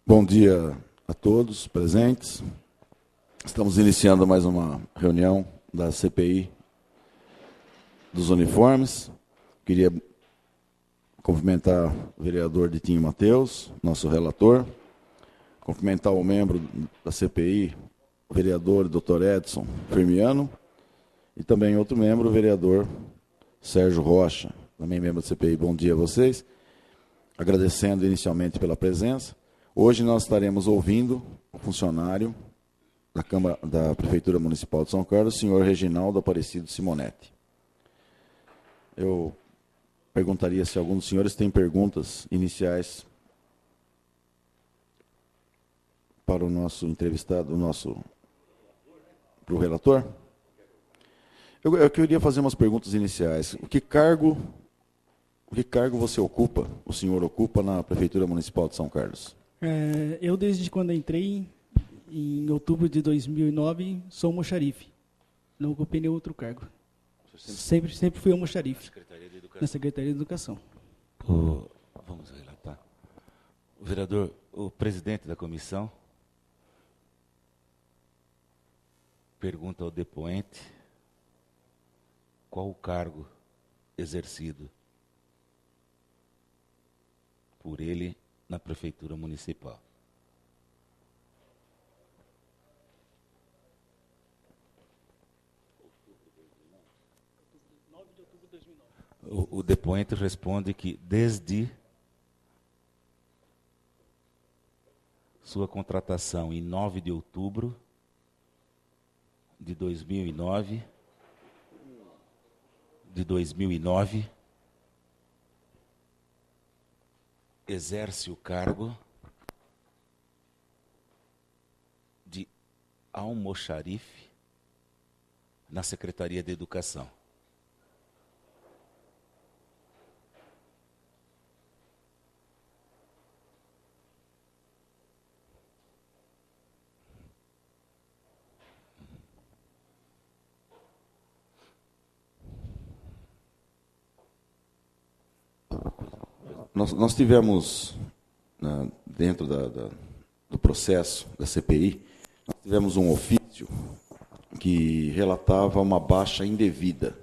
Bom dia a todos presentes. Estamos iniciando mais uma reunião da CPI dos uniformes. Queria cumprimentar o vereador Ditinho Mateus, nosso relator, cumprimentar o membro da CPI, o vereador Dr. Edson Firmiano, e também outro membro, o vereador Sérgio Rocha, também membro da CPI. Bom dia a vocês. Agradecendo inicialmente pela presença. Hoje nós estaremos ouvindo o funcionário da Câmara da Prefeitura Municipal de São Carlos, o senhor Reginaldo Aparecido Simonetti. Eu perguntaria se algum dos senhores tem perguntas iniciais para o nosso entrevistado, para o relator. Eu queria fazer umas perguntas iniciais. Que cargo você ocupa, o senhor ocupa na Prefeitura Municipal de São Carlos? Eu, desde quando entrei, em outubro de 2009, sou almoxarife. Não ocupei nenhum outro cargo. Sempre fui almoxarife. Na Secretaria de Educação. Vamos relatar. O vereador, o presidente da comissão, pergunta ao depoente qual o cargo exercido por ele na Prefeitura Municipal. O depoente responde que, desde sua contratação em 9 de outubro de 2009, exerce o cargo de almoxarife na Secretaria de Educação. Nós tivemos, dentro do processo da CPI, nós tivemos um ofício que relatava uma baixa indevida.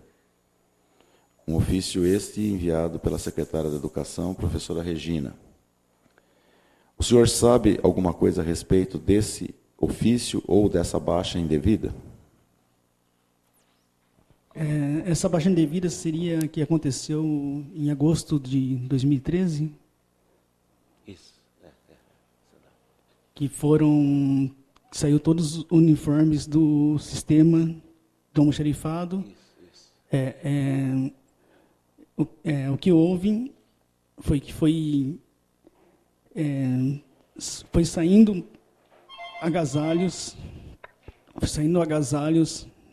Um ofício este enviado pela secretária da Educação, professora Regina. O senhor sabe alguma coisa a respeito desse ofício ou dessa baixa indevida? Essa baixa indevida seria que aconteceu em agosto de 2013? Isso. Que saiu todos os uniformes do sistema do almoxarifado. Isso. O que houve foi que foi saindo agasalhos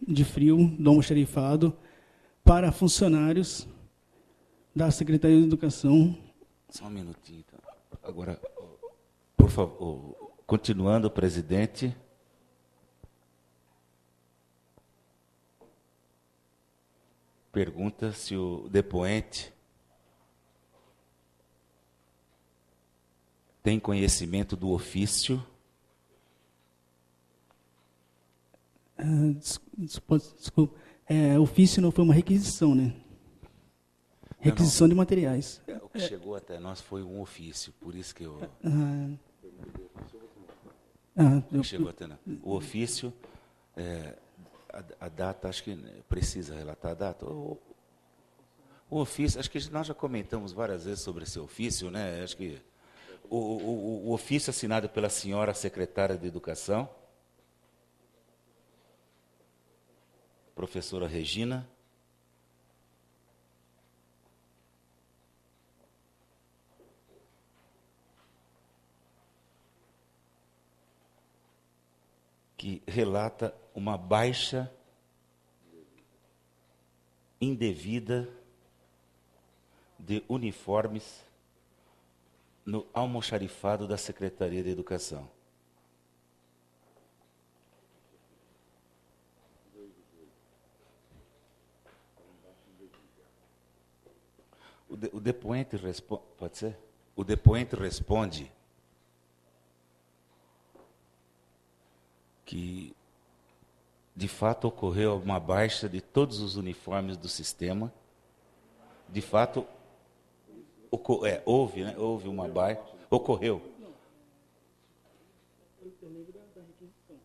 de frio do almoxarifado para funcionários da Secretaria de Educação. Só um minutinho, então. Agora, por favor, continuando, presidente. Pergunta se o depoente tem conhecimento do ofício. Desculpa. Ofício não foi uma requisição, né? Requisição de materiais. O que chegou até nós foi um ofício, por isso que eu... Chegou até nós. O ofício, a data, acho que precisa relatar a data. O ofício, acho que nós já comentamos várias vezes sobre esse ofício, né? Acho que o ofício assinado pela senhora secretária de Educação, professora Regina, que relata uma baixa indevida de uniformes no almoxarifado da Secretaria de Educação. O depoente responde, pode ser? O depoente responde que, de fato, ocorreu uma baixa de todos os uniformes do sistema. De fato, houve, né? Houve uma baixa, ocorreu. Eu lembro da requisição.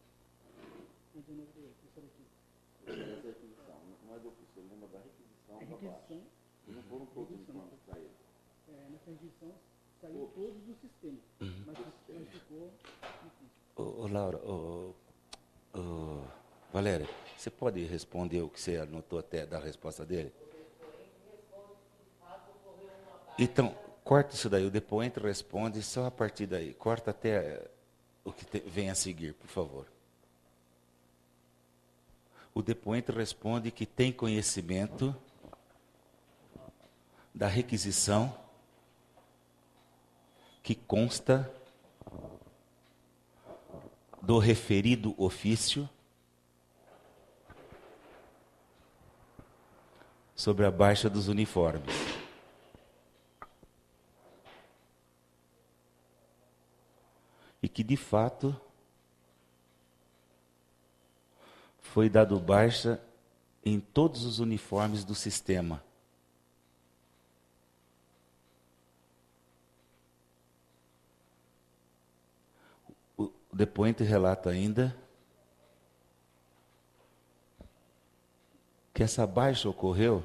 Não é do ofício, eu lembro da requisição da baixa. Não foram todos os uniformes que saíram. Nessa requisição saiu todos do sistema, mas ficou difícil. Laura, Valéria, você pode responder o que você anotou até da resposta dele? Então, corta isso daí, o depoente responde só a partir daí. Corta até o que vem a seguir, por favor. O depoente responde que tem conhecimento da requisição que consta do referido ofício sobre a baixa dos uniformes. E que, de fato, foi dado baixa em todos os uniformes do sistema. O depoente relata ainda que essa baixa ocorreu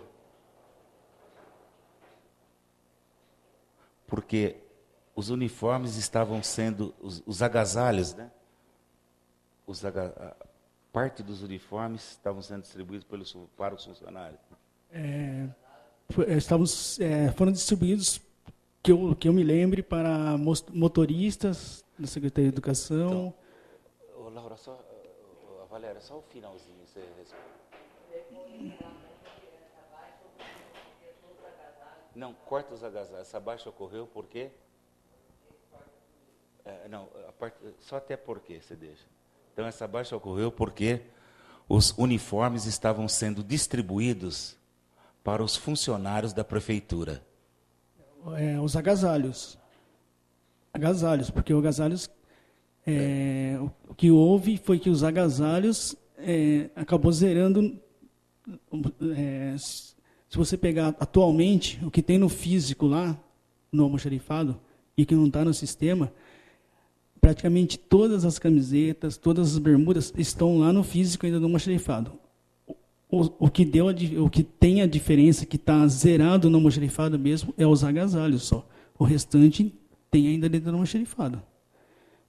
porque os uniformes estavam sendo, os agasalhos, né? Parte dos uniformes estavam sendo distribuídos para os funcionários. Foram distribuídos, que eu me lembre, para motoristas da Secretaria de Educação. Então, Laura, Valéria, só o finalzinho você responde. Não, corta os agasalhos. Essa baixa ocorreu por quê? Só até por quê você deixa. Então, essa baixa ocorreu porque os uniformes estavam sendo distribuídos para os funcionários da prefeitura. Os agasalhos. Porque o agasalhos... O que houve foi que os agasalhos acabou zerando... se você pegar atualmente o que tem no físico lá, no almoxarifado, e que não está no sistema... Praticamente todas as camisetas, todas as bermudas estão lá no físico ainda do almoxarifado. O que tem a diferença, que está zerado no almoxarifado mesmo, é os agasalhos só. O restante tem ainda dentro do almoxarifado.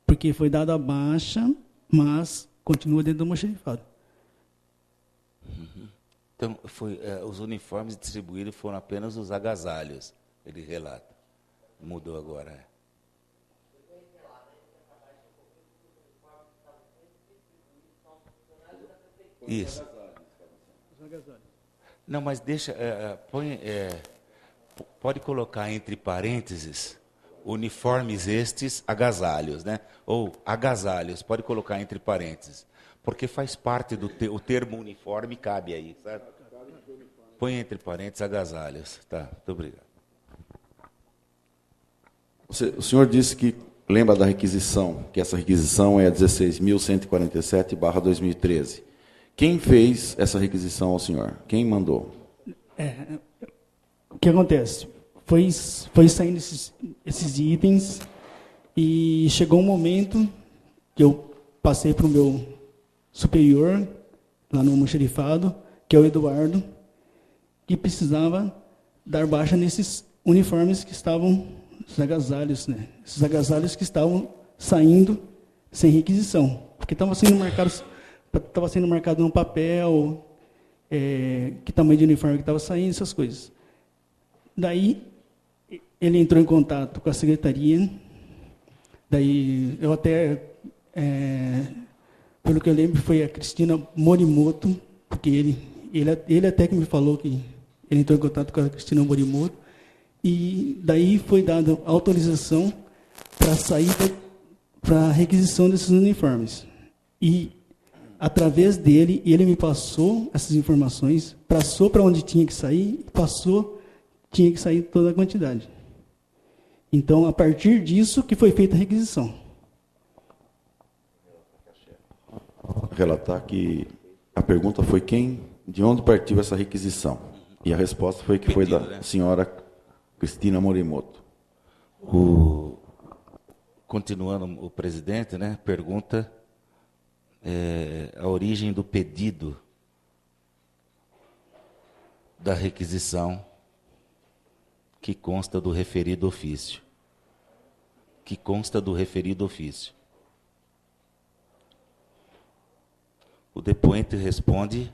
Porque foi dada a baixa, mas continua dentro do almoxarifado. Então, os uniformes distribuídos foram apenas os agasalhos, ele relata. Mudou agora, Isso. Não, mas deixa, pode colocar entre parênteses, uniformes estes, agasalhos, né? Ou agasalhos, pode colocar entre parênteses, porque faz parte o termo uniforme, cabe aí, certo? Põe entre parênteses, agasalhos. Tá, muito obrigado. O senhor disse que lembra da requisição, que essa requisição é a 16.147/2013. Quem fez essa requisição ao senhor? Quem mandou? O que acontece? Foi saindo esses itens e chegou um momento que eu passei para o meu superior, lá no almoxarifado, que é o Eduardo, que precisava dar baixa nesses uniformes que estavam, os agasalhos, né? Esses agasalhos que estavam saindo sem requisição, porque estavam sendo marcado no papel, que tamanho de uniforme que estava saindo, essas coisas. Daí, ele entrou em contato com a secretaria, daí eu até, pelo que eu lembro, foi a Cristina Morimoto, porque ele até que me falou que ele entrou em contato com a Cristina Morimoto, e daí foi dada autorização para saída, para a requisição desses uniformes. E através dele, ele me passou essas informações, passou para onde tinha que sair, tinha que sair toda a quantidade. Então, a partir disso que foi feita a requisição. relatar que a pergunta foi de onde partiu essa requisição. E a resposta foi que foi da senhora Cristina Morimoto. Continuando, o presidente, né, pergunta a origem do pedido da requisição que consta do referido ofício. O depoente responde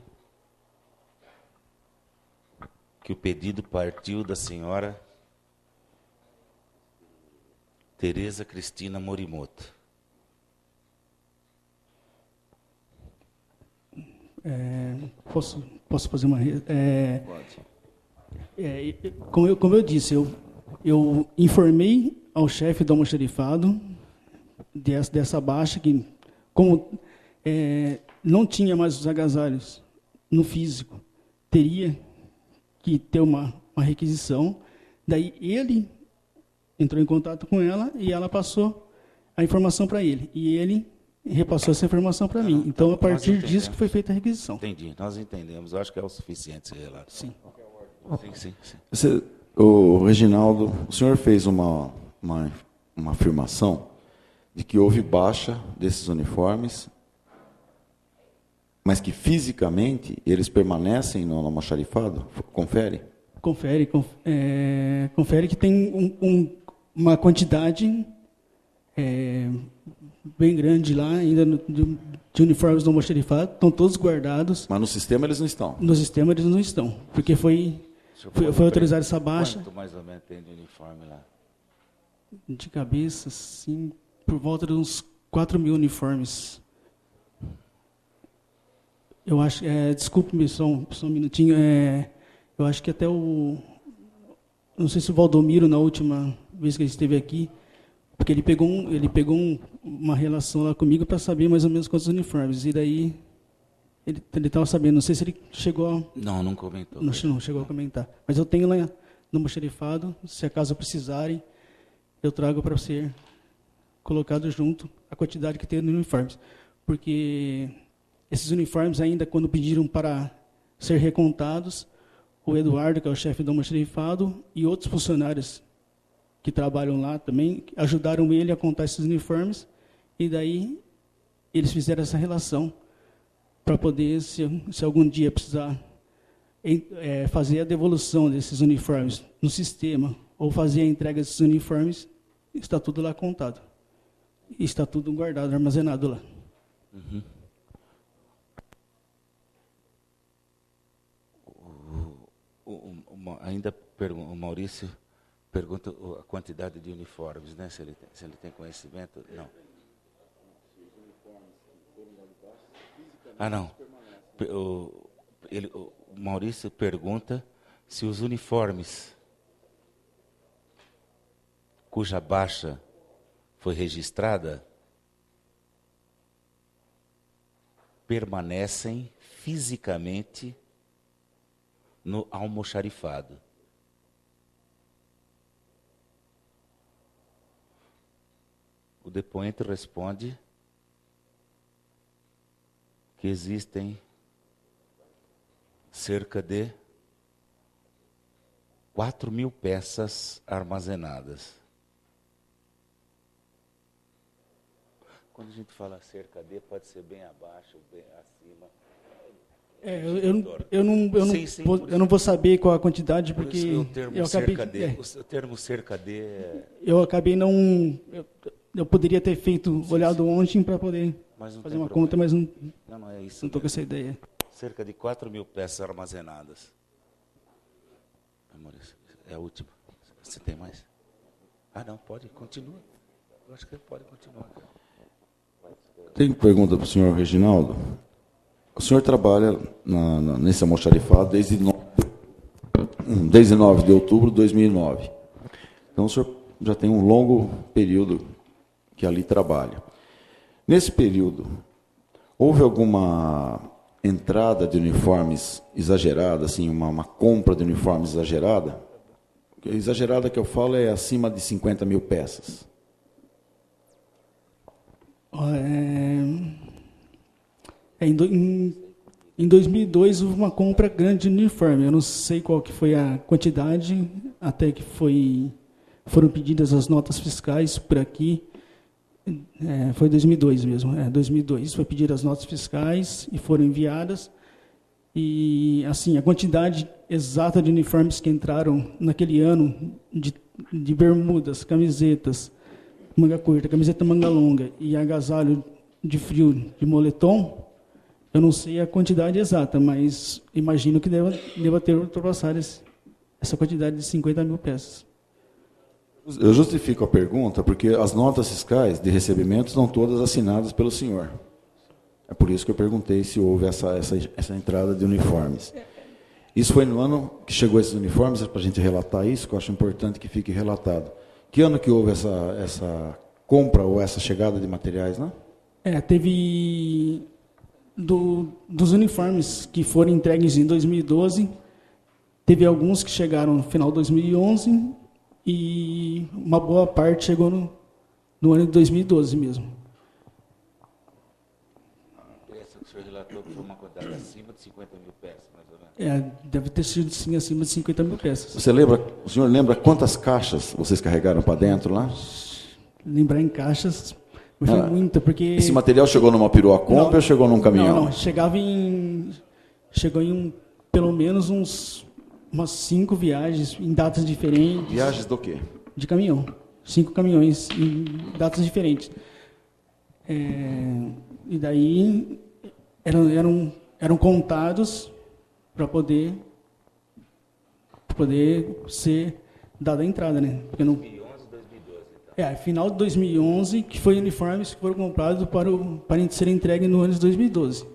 que o pedido partiu da senhora Tereza Cristina Morimoto. Posso fazer uma... Pode. Como eu disse, eu informei ao chefe do almoxarifado dessa baixa, que como não tinha mais os agasalhos no físico, teria que ter uma requisição. Daí ele entrou em contato com ela e ela passou a informação para ele. E ele repassou essa informação para mim. Então, a partir disso que foi feita a requisição. Entendi, nós entendemos. Eu acho que é o suficiente esse relato. Sim. Sim. O Reginaldo, o senhor fez uma afirmação de que houve baixa desses uniformes, mas que fisicamente eles permanecem no almoxarifado? Confere? Confere que tem uma quantidade bem grande lá, ainda de uniformes do almoxarifado, estão todos guardados. Mas no sistema eles não estão? No sistema eles não estão, porque foi autorizada essa baixa. Quanto mais ou menos tem de uniforme lá? De cabeça, sim, por volta de uns 4.000 uniformes. Eu acho, desculpe-me só um minutinho, eu acho que até não sei se o Valdomiro, na última vez que ele esteve aqui, porque ele pegou uma relação lá comigo para saber mais ou menos quantos uniformes, e daí ele estava sabendo, não sei se ele chegou Não comentou. Não chegou a comentar, mas eu tenho lá no almoxarifado, se acaso precisarem, eu trago para ser colocado junto a quantidade que tem de uniformes, porque esses uniformes ainda, quando pediram para ser recontados, o Eduardo, que é o chefe do almoxarifado, e outros funcionários que trabalham lá também, ajudaram ele a contar esses uniformes, e daí eles fizeram essa relação para poder, se algum dia precisar fazer a devolução desses uniformes no sistema, ou fazer a entrega desses uniformes, está tudo lá contado. Está tudo guardado, armazenado lá. Uhum. Ainda o Maurício pergunta a quantidade de uniformes, né? Se ele tem conhecimento. Não. Não. O Maurício pergunta se os uniformes cuja baixa foi registrada permanecem fisicamente no almoxarifado. O depoente responde que existem cerca de 4.000 peças armazenadas. Quando a gente fala cerca de, pode ser bem abaixo, bem acima. Eu não vou saber qual a quantidade, porque o termo cerca de eu acabei não... Eu poderia ter olhado ontem para poder fazer uma conta, mas não é isso. Não estou com essa ideia. Cerca de 4.000 peças armazenadas. Maurício, é a última. Você tem mais? Não, pode, continua. Eu acho que pode continuar. Tem pergunta para o senhor Reginaldo. O senhor trabalha nesse almoxarifado desde 9 de outubro de 2009. Então, o senhor já tem um longo período que ali trabalha. Nesse período, houve alguma entrada de uniformes exagerada, assim, uma compra de uniformes exagerada? Exagerada que eu falo é acima de 50.000 peças. Em 2002 houve uma compra grande de uniforme. Eu não sei qual que foi a quantidade, até que foram pedidas as notas fiscais por aqui. Foi 2002 mesmo. 2002 foi pedir as notas fiscais e foram enviadas. E assim, a quantidade exata de uniformes que entraram naquele ano de bermudas, camisetas, manga curta, camiseta manga longa e agasalho de frio de moletom, eu não sei a quantidade exata, mas imagino que deva ter ultrapassado essa quantidade de 50 mil peças. Eu justifico a pergunta porque as notas fiscais de recebimento estão todas assinadas pelo senhor. É por isso que eu perguntei se houve essa entrada de uniformes. Isso foi no ano que chegou esses uniformes, para a gente relatar isso, que eu acho importante que fique relatado. Que ano que houve essa compra ou essa chegada de materiais, né? Teve dos uniformes que foram entregues em 2012, teve alguns que chegaram no final de 2011 e uma boa parte chegou no ano de 2012 mesmo. Essa que o senhor relatou que foi uma quantidade acima de 50 mil peças, mais ou menos. Deve ter sido sim acima de 50 mil peças. O senhor lembra quantas caixas vocês carregaram para dentro lá? Lembrar em caixas, foi muita, porque... Esse material chegou numa perua compra ou chegou num caminhão? Não, chegou em pelo menos umas 5 viagens em datas diferentes. Viagens do quê? De caminhão. 5 caminhões em datas diferentes. E daí eram contados para poder ser dada a entrada, né? Porque não... 2011, 2012, então. Final de 2011, que foi uniformes que foram comprados para serem entregues no ano de 2012.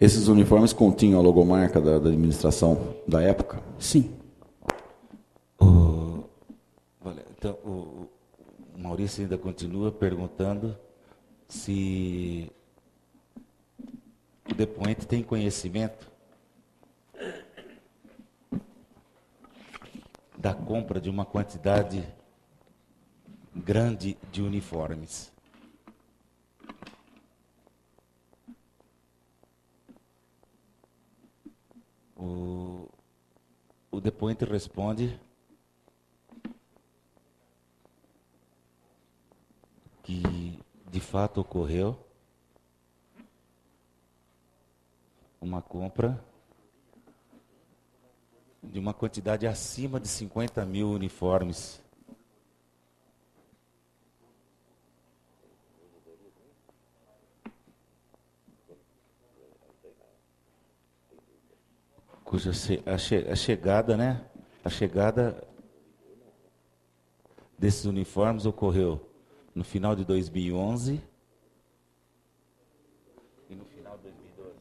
Esses uniformes continham a logomarca da administração da época? Sim. Então, o Maurício ainda continua perguntando se o depoente tem conhecimento da compra de uma quantidade grande de uniformes. O depoente responde que de fato ocorreu uma compra de uma quantidade acima de 50 mil uniformes. Cuja a chegada, né? A chegada desses uniformes ocorreu no final de 2011 e no final de 2012.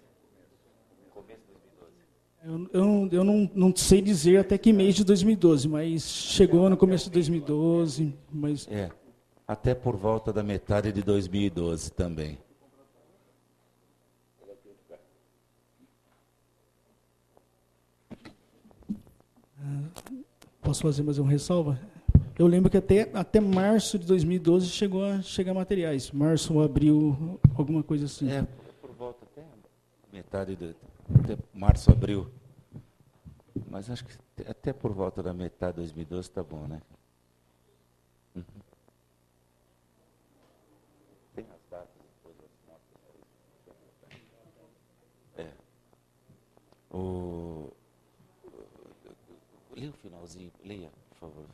No começo de 2012. Eu não sei dizer até que mês de 2012, mas chegou no começo de 2012. Mas... até por volta da metade de 2012 também. Posso fazer mais uma ressalva? Eu lembro que até março de 2012 chegou a chegar materiais. Março ou abril, alguma coisa assim. Por volta até metade até março, abril. Mas acho que até por volta da metade de 2012 está bom, né? Uhum. Tem as datas, depois as notas. Leia o finalzinho, leia, por favor.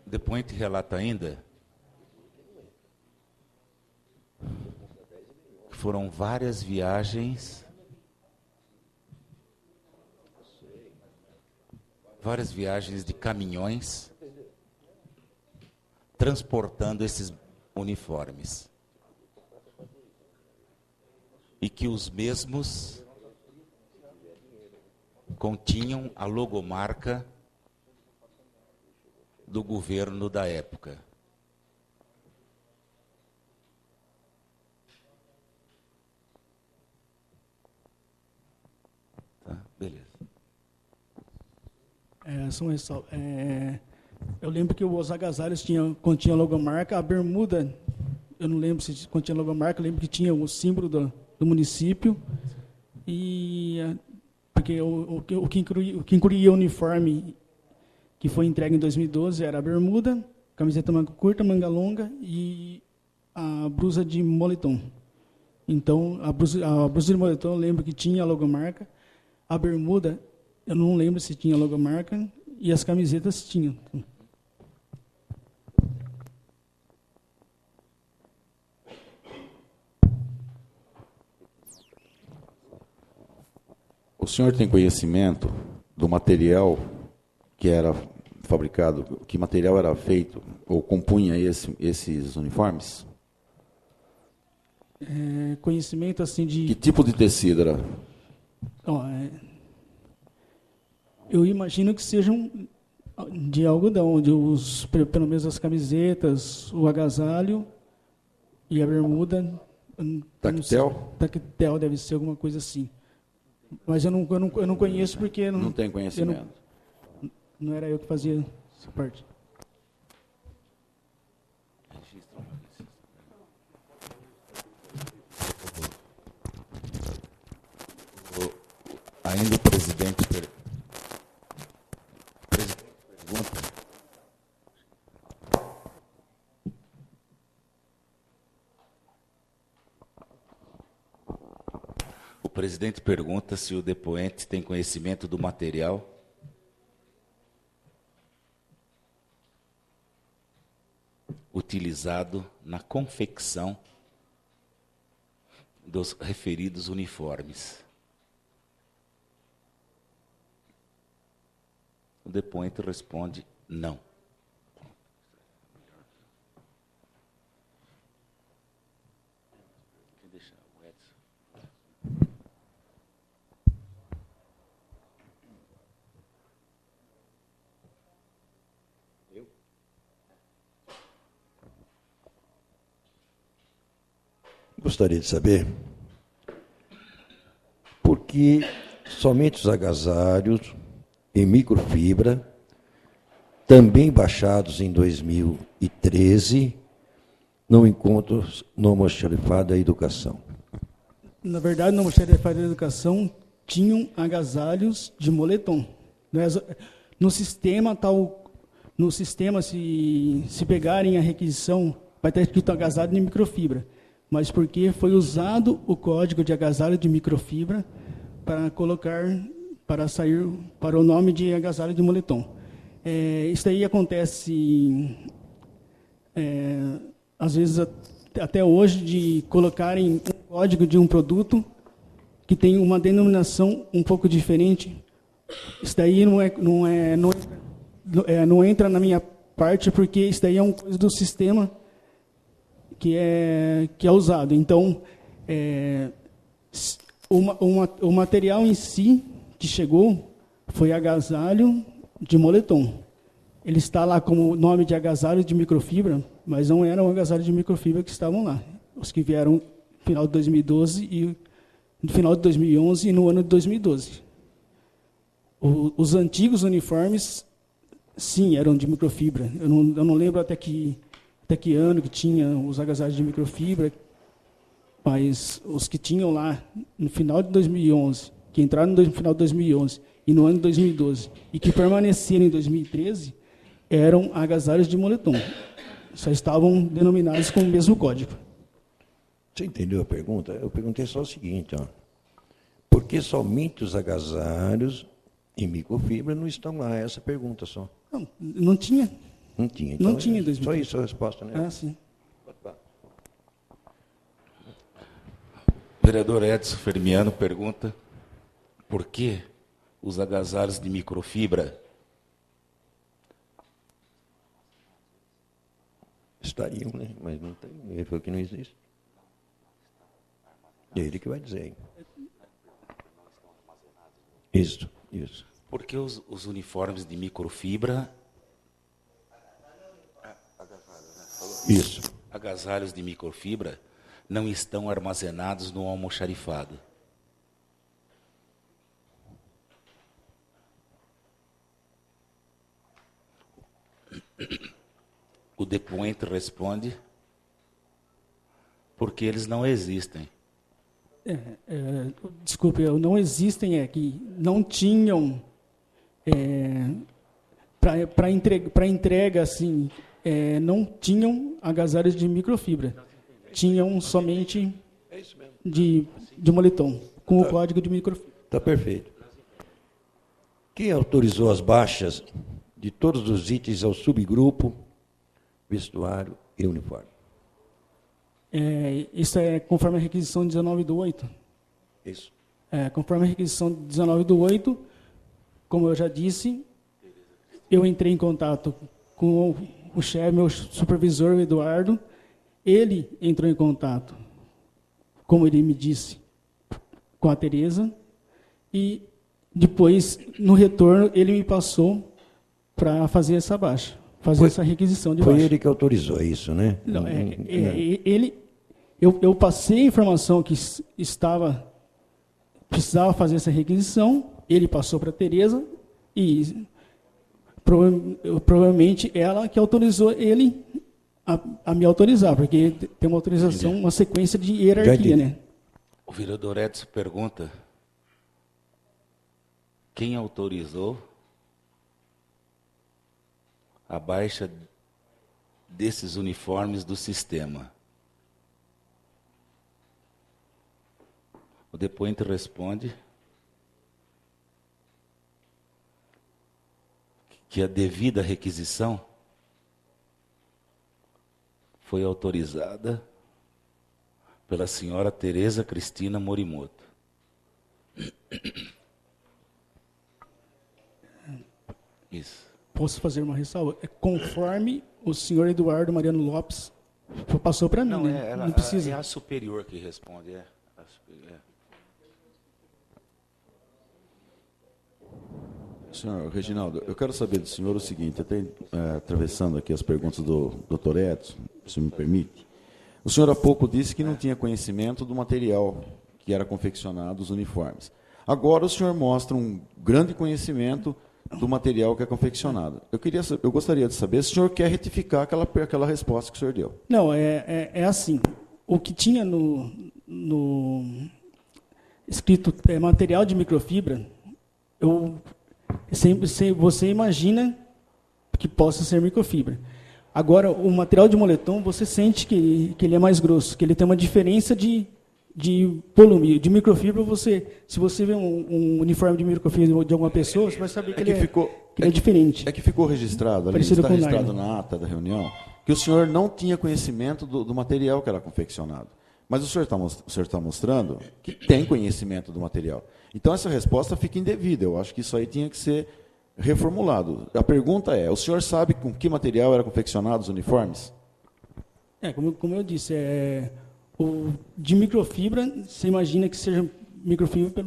Depoente relata ainda que foram várias viagens de caminhões transportando esses uniformes. E que os mesmos continham a logomarca do governo da época. Eu lembro que os agasalhos continham logomarca, a bermuda, eu não lembro se continha logomarca, eu lembro que tinha o símbolo do município, porque o que incluía o uniforme que foi entregue em 2012 era a bermuda, camiseta manga curta, manga longa e a blusa de moletom. Então, a blusa de moletom eu lembro que tinha a logomarca, a bermuda eu não lembro se tinha logomarca e as camisetas tinham. O senhor tem conhecimento do material que era fabricado, que material era feito ou compunha esses uniformes? Conhecimento assim de... Que tipo de tecido era? Eu imagino que sejam de algodão, pelo menos as camisetas, o agasalho e a bermuda. Tactel? Tactel deve ser alguma coisa assim. Mas eu não conheço porque... Não tem conhecimento. Não era eu que fazia essa parte. Ainda o presidente pergunta. O presidente pergunta se o depoente tem conhecimento do material utilizado na confecção dos referidos uniformes. O depoente responde não. Gostaria de saber por que somente os agasalhos em microfibra, também baixados em 2013, não encontram no almoxarifado da educação. Na verdade, no almoxarifado da educação tinham agasalhos de moletom. No sistema, se pegarem a requisição, vai estar escrito agasalho de microfibra. Mas porque foi usado o código de agasalho de microfibra para sair para o nome de agasalho de moletom. Isso aí acontece, às vezes, até hoje, de colocarem um código de um produto que tem uma denominação um pouco diferente. Isso daí não entra na minha parte, porque isso daí é uma coisa do sistema que é usado. Então, o material em si que chegou foi agasalho de moletom. Ele está lá como nome de agasalho de microfibra, mas não eram agasalhos de microfibra que estavam lá. Os que vieram no final de 2012 e no final de 2011 e no ano de 2012. Os antigos uniformes, sim, eram de microfibra. Eu não lembro até que ano que tinha os agasalhos de microfibra, mas os que tinham lá no final de 2011, que entraram no final de 2011 e no ano de 2012, e que permaneceram em 2013, eram agasalhos de moletom. Só estavam denominados com o mesmo código. Você entendeu a pergunta? Eu perguntei só o seguinte, por que somente os agasalhos em microfibra não estão lá? Essa pergunta só. Não tinha. Não tinha. Então, não tinha em 2013. Só isso a resposta, né? Sim. O vereador Edson Fermiano pergunta por que os agasalhos de microfibra estariam, né? Mas não tem. Ele falou que não existe. É ele que vai dizer. Isso. Por que os uniformes de microfibra... Isso. Agasalhos de microfibra não estão armazenados no almoxarifado? O depoente responde porque eles não existem. Desculpe, não existem, é que não tinham para entrega assim, não tinham agasalhos de microfibra, tinham somente de moletom com o código de microfibra. Está perfeito. Quem autorizou as baixas de todos os itens ao subgrupo, vestuário e uniforme? Isso é conforme a requisição 19/8. Isso. Conforme a requisição 19/8, como eu já disse, eu entrei em contato com o chefe, meu supervisor, o Eduardo. Ele entrou em contato, como ele me disse, com a Tereza. E depois, no retorno, ele me passou para fazer essa baixa, essa requisição de baixa. Foi ele que autorizou isso, né? Não, eu passei a informação que precisava fazer essa requisição, ele passou para a Tereza e provavelmente ela que autorizou ele a me autorizar, porque tem uma autorização, uma sequência de hierarquia, né? O vereador Edson pergunta: quem autorizou a baixa desses uniformes do sistema? O depoente responde que a devida requisição foi autorizada pela senhora Tereza Cristina Morimoto. Isso. Posso fazer uma ressalva? Conforme o senhor Eduardo Mariano Lopes passou para mim, Não, né? Não precisa. É a superior que responde, a superior. Senhor Reginaldo, eu quero saber do senhor o seguinte, até atravessando aqui as perguntas do Dr. Edson, se me permite. O senhor há pouco disse que não tinha conhecimento do material que era confeccionado, os uniformes. Agora o senhor mostra um grande conhecimento do material que é confeccionado. Eu gostaria de saber se o senhor quer retificar aquela resposta que o senhor deu. Não, é assim. O que tinha no escrito material de microfibra, você imagina que possa ser microfibra. Agora, o material de moletom, você sente que ele é mais grosso, que ele tem uma diferença de volume. De microfibra, se você vê um uniforme de microfibra de alguma pessoa, você vai saber que ele é diferente. É que ficou registrado, ali está registrado na ata da reunião, que o senhor não tinha conhecimento do material que era confeccionado. Mas o senhor está mostrando que tem conhecimento do material. Então, essa resposta fica indevida. Eu acho que isso aí tinha que ser reformulado. A pergunta é, o senhor sabe com que material eram confeccionados os uniformes? Como eu disse, de microfibra, você imagina que seja microfibra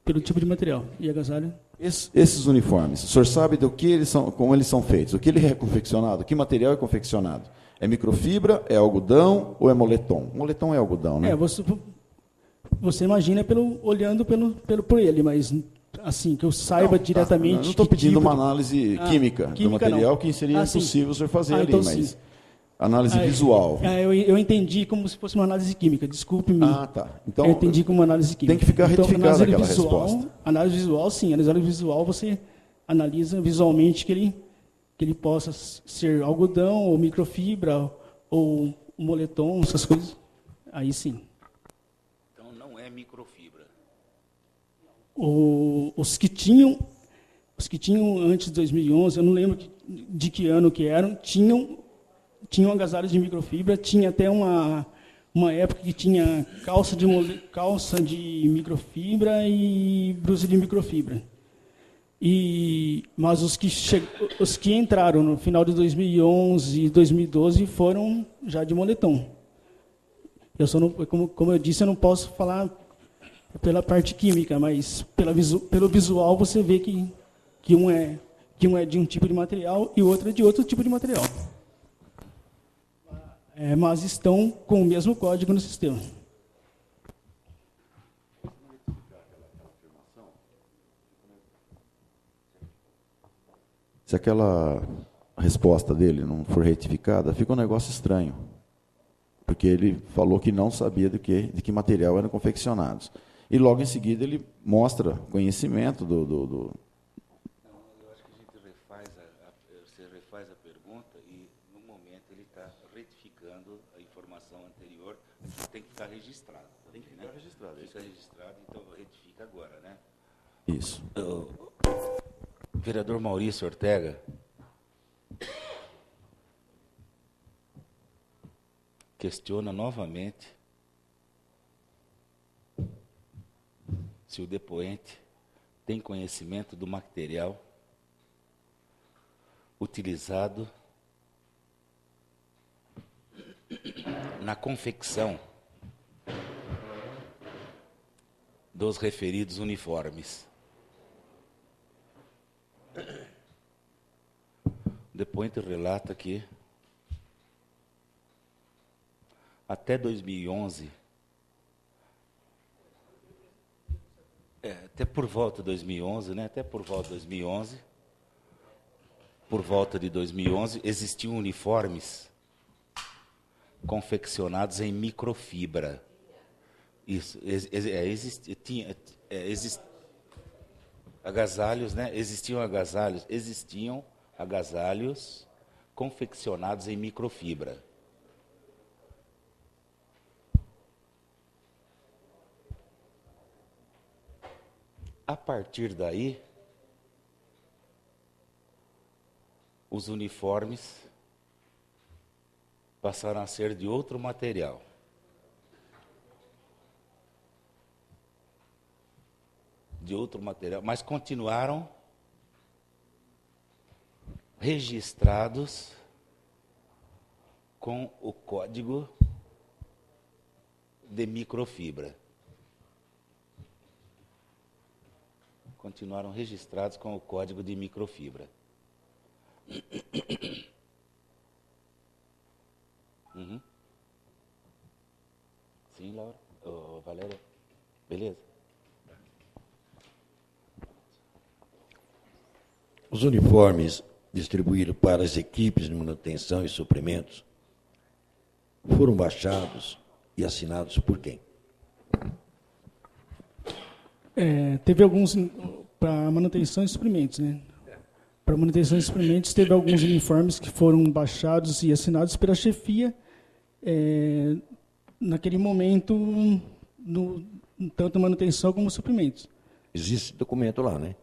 pelo tipo de material. E agasalho? Esses uniformes, o senhor sabe como eles são feitos? O que ele é confeccionado? Que material é confeccionado? É microfibra, é algodão ou é moletom? Moletom é algodão, né? Você imagina olhando por ele, mas assim, que eu saiba diretamente... Não estou pedindo uma análise química do material, que seria impossível o senhor fazer ali, então, mas sim. Análise visual. Eu entendi como se fosse uma análise química, desculpe-me. Tá. Então, eu entendi como uma análise química. Tem que ficar retificada aquela resposta. Análise visual, sim. Análise visual, você analisa visualmente que ele possa ser algodão, ou microfibra, ou moletom, essas coisas. Aí sim. Então não é microfibra. Os que tinham antes de 2011, eu não lembro de que ano que eram, tinham agasalhos de microfibra, tinha até uma época que tinha calça de microfibra e blusa de microfibra. Mas os que entraram no final de 2011 e 2012 foram já de moletom. Eu só não, como eu disse, eu não posso falar pela parte química, mas pelo visual você vê que um é de um tipo de material e o outro é de outro tipo de material. Mas estão com o mesmo código no sistema. Se aquela resposta dele não for retificada, fica um negócio estranho. Porque ele falou que não sabia de que material eram confeccionados. E logo em seguida ele mostra conhecimento do... Não, eu acho que a gente você refaz a pergunta e, no momento, ele está retificando a informação anterior, que tem que ficar registrado. Tem que ficar registrado. Fica registrado, então retifica agora, né? Isso. Vereador Maurício Ortega, questiona novamente se o depoente tem conhecimento do material utilizado na confecção dos referidos uniformes. O depoente relata que até 2011, até por volta de 2011, né? Até por volta de 2011, existiam uniformes confeccionados em microfibra. Isso, agasalhos, né? Existiam agasalhos confeccionados em microfibra. A partir daí, os uniformes passaram a ser de outro material. Mas continuaram registrados com o código de microfibra. Continuaram registrados com o código de microfibra. Uhum. Sim, Laura. Valéria. Beleza? Os uniformes distribuídos para as equipes de manutenção e suprimentos foram baixados e assinados por quem? Teve alguns para manutenção e suprimentos, né? Para manutenção e suprimentos, teve alguns uniformes que foram baixados e assinados pela chefia, naquele momento, tanto manutenção como suprimentos. Existe documento lá, né?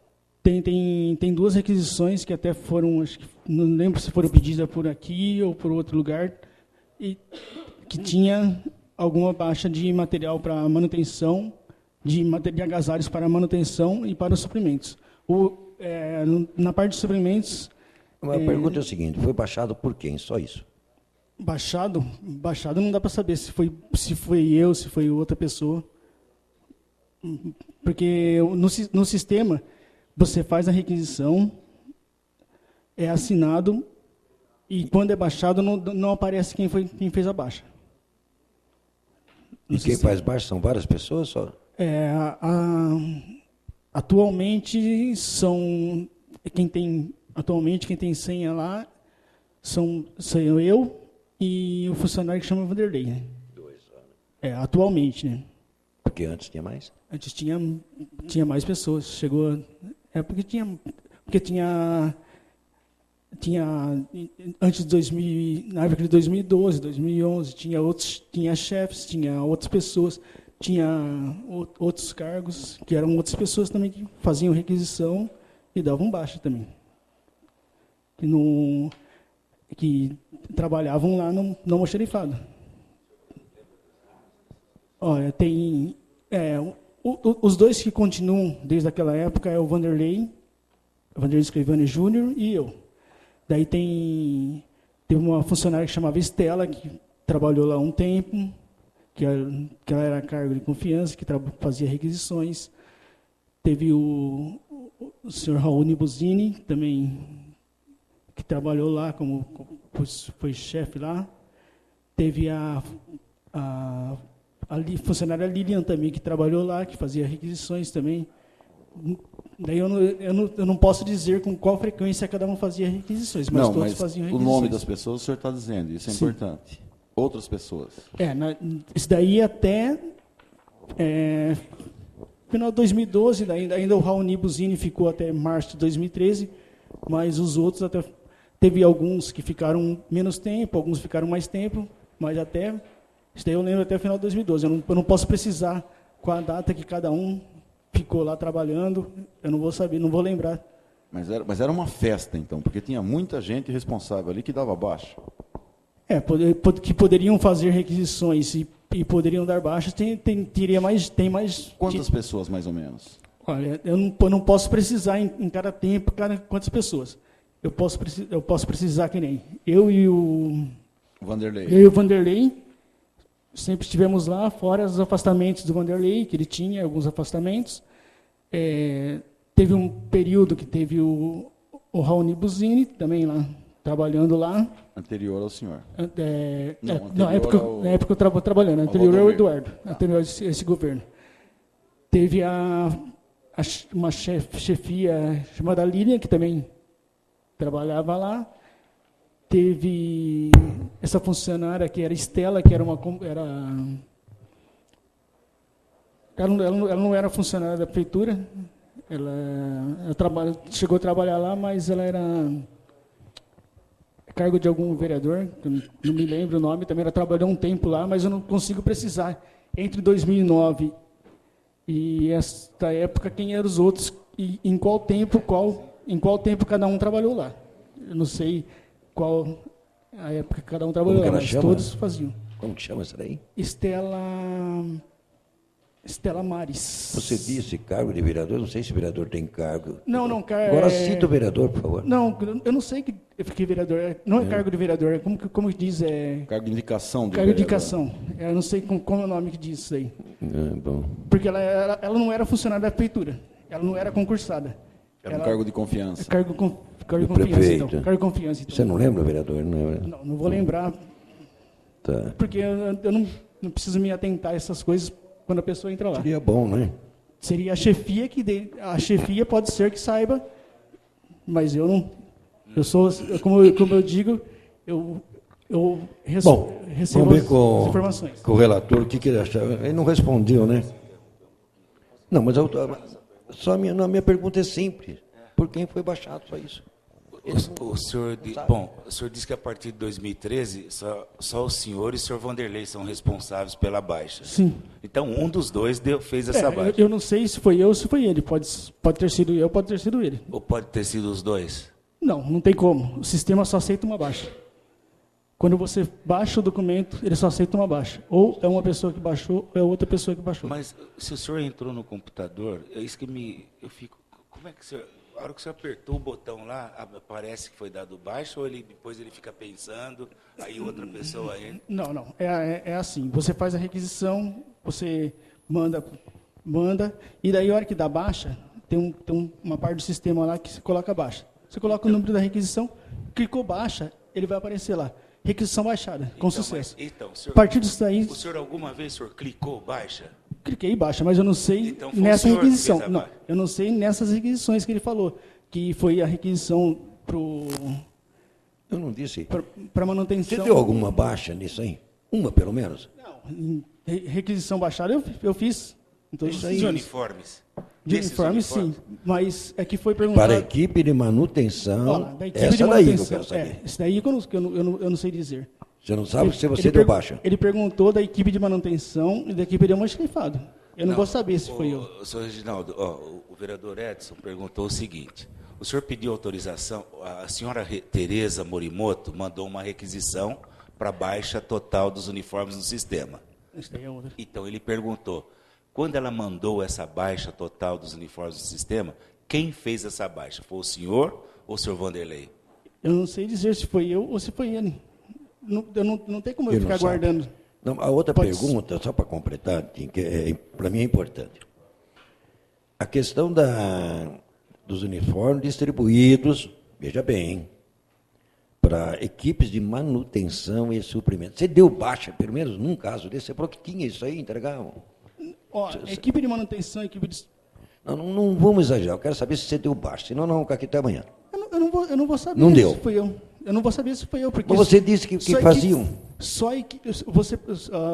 Tem duas requisições que até foram, acho que, não lembro se foram pedidas por aqui ou por outro lugar, e que tinha alguma baixa de material para manutenção, de agasalhos para manutenção e para os suprimentos. Na parte de suprimentos... A pergunta é o seguinte, foi baixado por quem? Só isso. Baixado não dá para saber se foi eu, se foi outra pessoa. Porque no sistema, você faz a requisição, é assinado, e quando é baixado, não aparece quem fez a baixa. E quem faz baixa são várias pessoas só? Atualmente quem tem senha lá sou eu e o funcionário que chama Vanderlei, né? 2 anos. Atualmente, né? Porque antes tinha mais? Antes tinha mais pessoas. Chegou porque tinha antes de 2000, na época de 2012, 2011, tinha chefes, tinha outras pessoas, tinha outros cargos, que eram outras pessoas também que faziam requisição e davam baixa também. Que trabalhavam lá no almoxarifado. Olha, tem... os dois que continuam desde aquela época é o Vanderlei Scrivani Júnior e eu. Daí teve uma funcionária que chamava Estela, que trabalhou lá um tempo, que ela era cargo de confiança, que fazia requisições. Teve o senhor Raul Nibuzini, também, que trabalhou lá, foi chefe lá. Teve a funcionária Lilian também, que trabalhou lá, que fazia requisições também. Daí eu não posso dizer com qual frequência cada um fazia requisições, mas todos faziam o requisições. nome das pessoas o senhor está dizendo, isso é Sim. importante. Outras pessoas. Isso daí até final de 2012, ainda o Raoni Buzini ficou até março de 2013, mas os outros até teve alguns que ficaram menos tempo, alguns ficaram mais tempo, mas isso daí eu lembro até o final de 2012. Eu não posso precisar qual a data que cada um ficou lá trabalhando, eu não vou saber, não vou lembrar. Mas era uma festa, então, porque tinha muita gente responsável ali que dava baixa. Que poderiam fazer requisições e poderiam dar baixas, tem mais... Quantas pessoas, mais ou menos? Olha, eu não posso precisar em cada tempo, quantas pessoas. Eu posso precisar que nem eu e o Vanderlei, sempre estivemos lá, fora os afastamentos do Vanderlei, que ele tinha alguns afastamentos. Teve um período que teve o Raoni Buzini, também lá, trabalhando lá. Anterior ao senhor? Na época eu estava trabalhando, anterior ao Eduardo, anterior a esse governo. Teve uma chefia chamada Lilian, que também trabalhava lá. Teve essa funcionária que era Estela, que ela não era funcionária da prefeitura. Ela chegou a trabalhar lá, mas ela era cargo de algum vereador, que eu não me lembro o nome, também ela trabalhou um tempo lá, mas eu não consigo precisar. Entre 2009 e esta época, quem eram os outros e em qual tempo cada um trabalhou lá. Eu não sei qual a época que cada um trabalhou lá, mas todos faziam. Como que chama essa daí? Estela Mares. Você disse cargo de vereador, não sei se vereador tem cargo. Não, Agora cita o vereador, por favor. Não, eu não sei que vereador não é cargo de vereador, é como diz, cargo de indicação. Cargo de indicação. Eu não sei como é o nome que diz isso aí. Bom. Porque ela não era funcionária da prefeitura, ela não era concursada. Era um cargo de confiança. Cargo de confiança, prefeito. então. Cargo de confiança, então. Você não lembra, vereador? Não vou lembrar. Tá. Porque eu não preciso me atentar a essas coisas quando a pessoa entra lá. Seria bom, né? Seria a chefia a chefia pode ser que saiba, mas eu não. Eu sou, como eu digo, eu recebo vamos ver as informações. Com o relator, o que ele achava. Ele não respondeu, né? Não, mas a minha pergunta é simples. Por quem foi baixado, só isso? O senhor disse que a partir de 2013, só o senhor e o senhor Vanderlei são responsáveis pela baixa. Sim. Então, um dos dois fez essa baixa. Eu não sei se foi eu ou se foi ele. Pode ter sido eu, pode ter sido ele. Ou pode ter sido os dois? Não tem como. O sistema só aceita uma baixa. Quando você baixa o documento, ele só aceita uma baixa. Ou é uma pessoa que baixou, ou é outra pessoa que baixou. Mas se o senhor entrou no computador, é isso que eu fico... Como é que o senhor... A hora que você apertou o botão lá, parece que foi dado baixo, ou depois ele fica pensando, aí outra pessoa entra? Não. É assim, você faz a requisição, você manda, e daí a hora que dá baixa, tem uma parte do sistema lá que você coloca baixa. Você coloca o número da requisição, clicou baixa, ele vai aparecer lá. Requisição baixada, com sucesso. Senhor, a partir disso daí... O senhor alguma vez, clicou baixa? Cliquei baixa, mas eu não sei nessa requisição. Não, eu não sei nessas requisições que ele falou, que foi a requisição Eu não disse. Para manutenção. Você deu alguma baixa nisso aí? Uma, pelo menos? Não, requisição baixada eu fiz. Então, de uniformes? De uniformes, sim. Mas é que foi perguntado... Para a equipe de manutenção, da equipe essa de daí manutenção, que eu quero saber. Isso daí eu não sei dizer. Você não sabe se você deu baixa? Ele perguntou da equipe de manutenção e da equipe de almoxarifado. Eu não vou saber se foi eu. Senhor Reginaldo, o vereador Edson perguntou o seguinte: o senhor pediu autorização, a senhora Tereza Morimoto mandou uma requisição para baixa total dos uniformes no sistema. Isso daí é outra. Então ele perguntou, quando ela mandou essa baixa total dos uniformes no sistema, quem fez essa baixa? Foi o senhor ou o senhor Vanderlei? Eu não sei dizer se foi eu ou se foi ele. Não tem como eu ficar guardando. Não, a outra pergunta, só para completar, que para mim é importante. A questão dos uniformes distribuídos, veja bem, para equipes de manutenção e suprimento. Você deu baixa, pelo menos num caso desse, você falou que tinha isso aí, entregavam? Equipe de manutenção, equipe de... Não vamos exagerar, eu quero saber se você deu baixo, senão nós vamos ficar aqui até amanhã. Eu não vou saber Não se deu. foi eu. Eu não vou saber se foi eu, porque... Mas você disse que faziam. Só equipe... Você,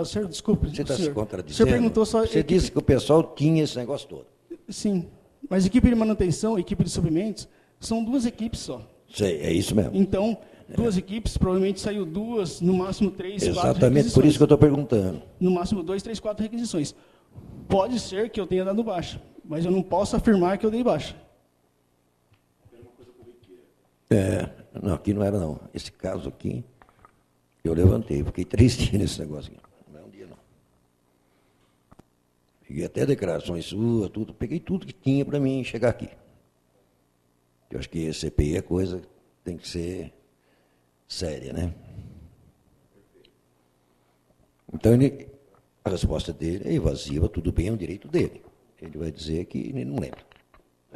senhor, desculpe, Você está se senhor. contradizendo. O senhor perguntou só... Você disse que o pessoal tinha esse negócio todo. Sim, mas equipe de manutenção, equipe de suprimentos, são 2 equipes só. Sei, é isso mesmo. Então, 2 equipes, provavelmente saiu 2, no máximo 3, 4 requisições. Exatamente, por isso que eu estou perguntando. No máximo 2, 3, 4 requisições. Pode ser que eu tenha dado baixa, mas eu não posso afirmar que eu dei baixa. Não, aqui não era não. Esse caso aqui, eu levantei, fiquei 3 dias nesse negócio aqui. Não é um dia não. Peguei até declarações suas, tudo, peguei tudo que tinha para mim chegar aqui. Eu acho que CPI é coisa que tem que ser séria, né? Então, a resposta dele é evasiva, tudo bem, é um direito dele. Ele vai dizer que ele não lembra.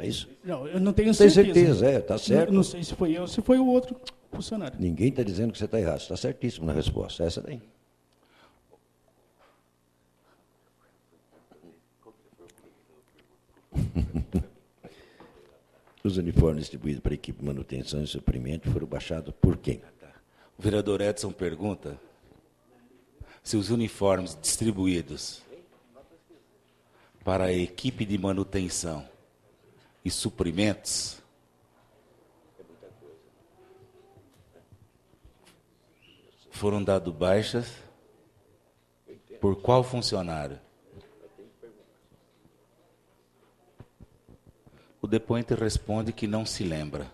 É isso? Não, eu não tenho Tem certeza. certeza, está certo. Não sei se foi eu ou se foi o outro funcionário. Ninguém está dizendo que você está errado, você está certíssimo na resposta. Essa daí. Os uniformes distribuídos para a equipe de manutenção e suprimento foram baixados por quem? O vereador Edson pergunta se os uniformes distribuídos para a equipe de manutenção e suprimentos foram dados baixas por qual funcionário? O depoente responde que não se lembra.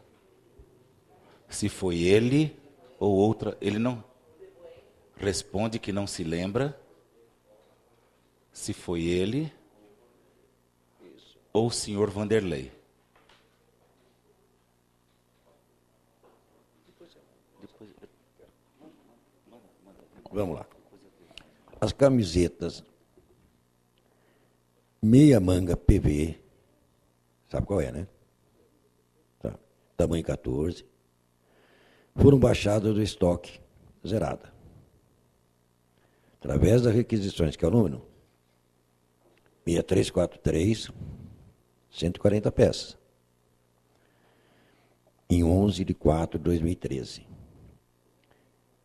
Se foi ele ou outra, ele não responde que não se lembra se foi ele ou o senhor Vanderlei. Vamos lá. As camisetas meia manga PV, sabe qual é, né? Tá. Tamanho 14. Foram baixadas do estoque, zerada. Através das requisições, que é o número 6343, 140 peças. Em 11 de 4 de 2013.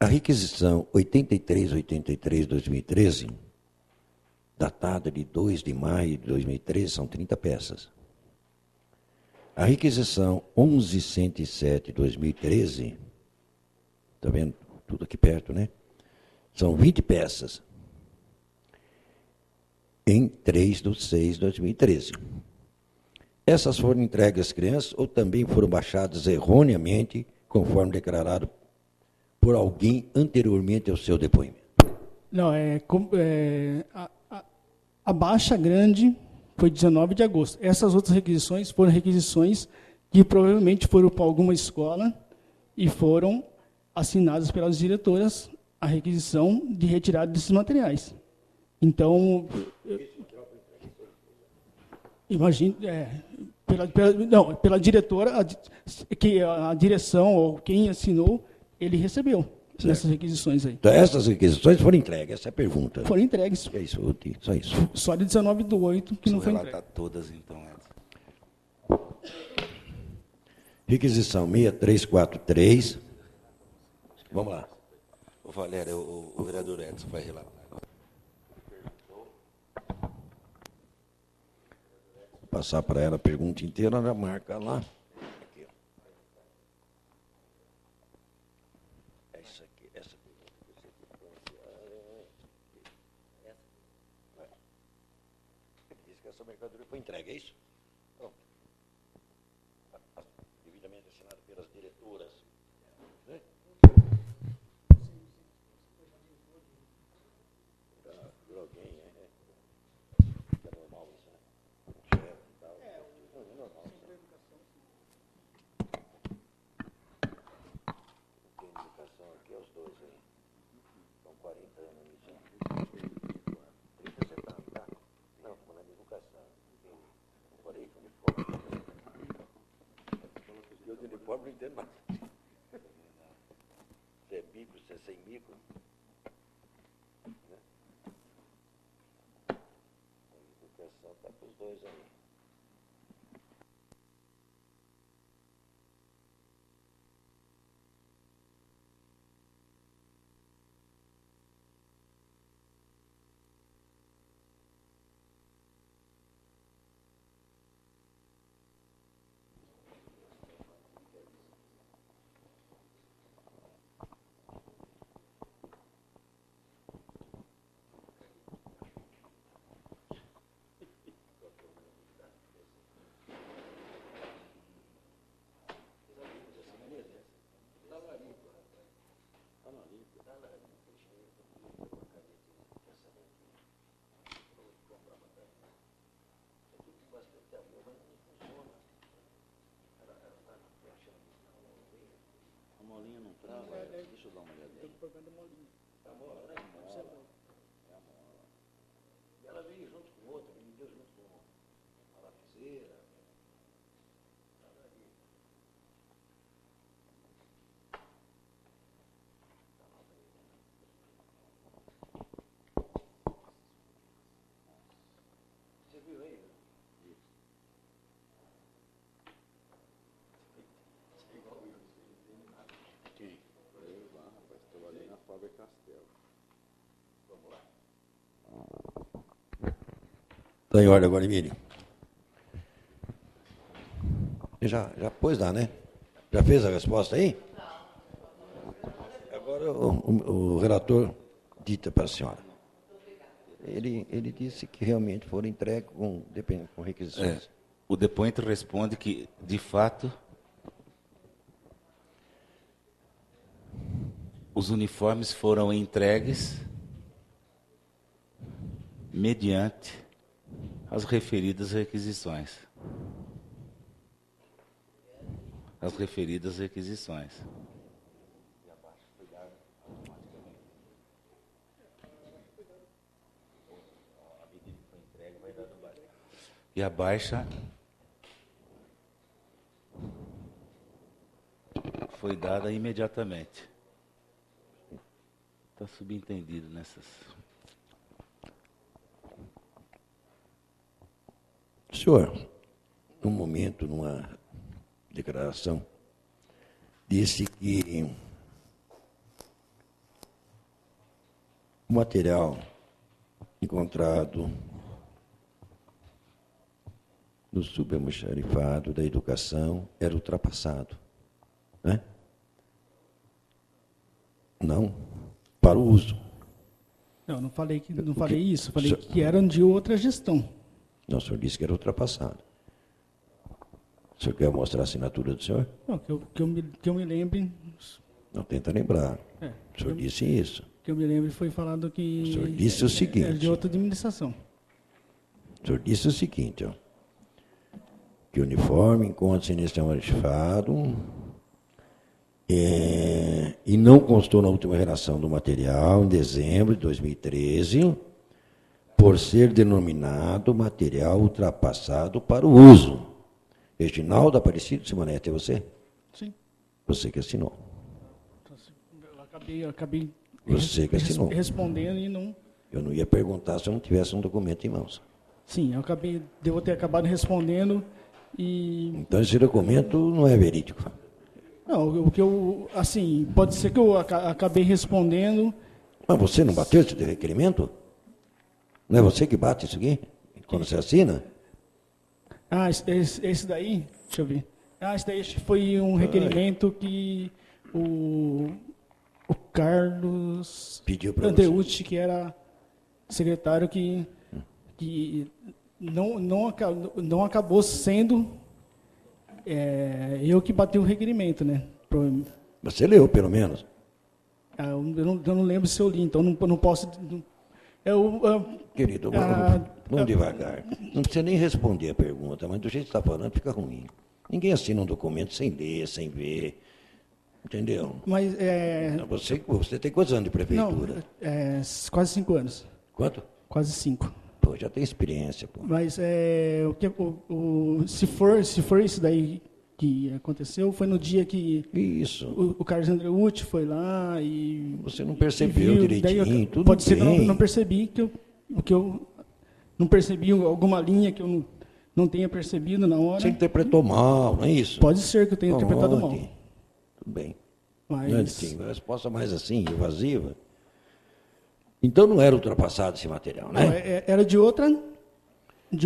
A requisição 8383-2013, datada de 2 de maio de 2013, são 30 peças. A requisição 1107-2013, está vendo? Tudo aqui perto, né? São 20 peças. Em 3 de 6 de 2013. Essas foram entregues às crianças ou também foram baixadas erroneamente, conforme declarado por alguém anteriormente ao seu depoimento? Não, a baixa grande foi 19 de agosto. Essas outras requisições foram requisições que provavelmente foram para alguma escola e foram assinadas pelas diretoras a requisição de retirada desses materiais. Então, imagine, pela diretora, que a direção ou quem assinou, ele recebeu essas requisições aí. Então, essas requisições foram entregues, essa é a pergunta. Foram entregues. É isso, só isso. Só de 19/8 que não foi entregue. Relatar todas, então, Edson. Requisição 6343. Vamos lá. Ô, Valéria, o vereador Edson vai relatar. Vou passar para ela a pergunta inteira, ela marca lá. Aqui, ó. É isso aqui, essa diz que essa mercadoria foi entregue, é isso? Pronto. Devidamente assinada pelas diretoras. Né? Por alguém, que é normal isso, né? Chefe e tal. É normal. Tem indicação aqui, os dois aí. São 40 anos nisso. 30 você tá? Não, na educação. Eu falei uniforme. Eu de uniforme não entendo mais. Se é micro, se é sem micro. A educação está para os dois aí. molinha não trava, deixa eu dar uma olhada aí. A mola, é a mola. É a mola. E ela veio junto com outra, me deu junto com a lapiseira. Você viu aí? Quem? Eu lá, rapaz, trabalhei na Faber Castelo. Vamos lá. Está em ordem agora, Emílio? Já pôs lá, né? Já fez a resposta aí? Agora o relator dita para a senhora. Ele disse que realmente foram entregues com requisições. O depoente responde que, de fato, os uniformes foram entregues mediante as referidas requisições. As referidas requisições. E a baixa foi dada imediatamente. Está subentendido nessas. Senhor, num momento, numa declaração, disse que o material encontrado no subalmoxarifado da educação era ultrapassado, né? Não, para o uso. Não falei isso, falei que eram de outra gestão. Não, o senhor disse que era ultrapassado. O senhor quer mostrar a assinatura do senhor? Não, que eu me lembre. Não, tenta lembrar. O senhor disse isso. Que eu me lembre foi falado que. O senhor disse o seguinte. Era de outra administração. O senhor disse o seguinte, ó. Que o uniforme encontra-se neste almoxarifado e não constou na última relação do material, em dezembro de 2013, por ser denominado material ultrapassado para o uso. Reginaldo Aparecido Simonetti, é você? Sim. Você que assinou. Eu acabei Você que assinou. respondendo e não. Eu não ia perguntar se eu não tivesse um documento em mãos. Sim, devo ter acabado respondendo e. Então esse documento não é verídico. Não, o que eu. Assim, pode ser que eu acabei respondendo. Mas você não bateu esse requerimento? Não é você que bate isso aqui? Quando você assina? Ah, esse daí, deixa eu ver. Esse daí foi um requerimento que o Carlos Pediu para Andreucci, que era secretário, que não acabou sendo eu que bati o requerimento, né? Você leu, pelo menos? Eu não lembro se eu li, então não posso... Querido, vamos devagar. Não precisa nem responder a pergunta, mas do jeito que está falando fica ruim. Ninguém assina um documento sem ler, sem ver. Entendeu? Mas Você tem quantos anos de prefeitura? Não, quase 5 anos. Quanto? Quase 5. Pô, já tem experiência, pô. Mas se for isso daí que aconteceu, foi no dia que Isso. o Carlos Andreucci foi lá e... Você não percebeu direitinho, tudo pode ser bem. que eu não percebi, que eu não percebi alguma linha que eu não tenha percebido na hora. Você interpretou mal, não é isso? Pode ser que eu tenha interpretado mal. Tudo bem. Mas... Não, sim, a resposta mais assim, evasiva. Então não era ultrapassado esse material, né? Não, era de outra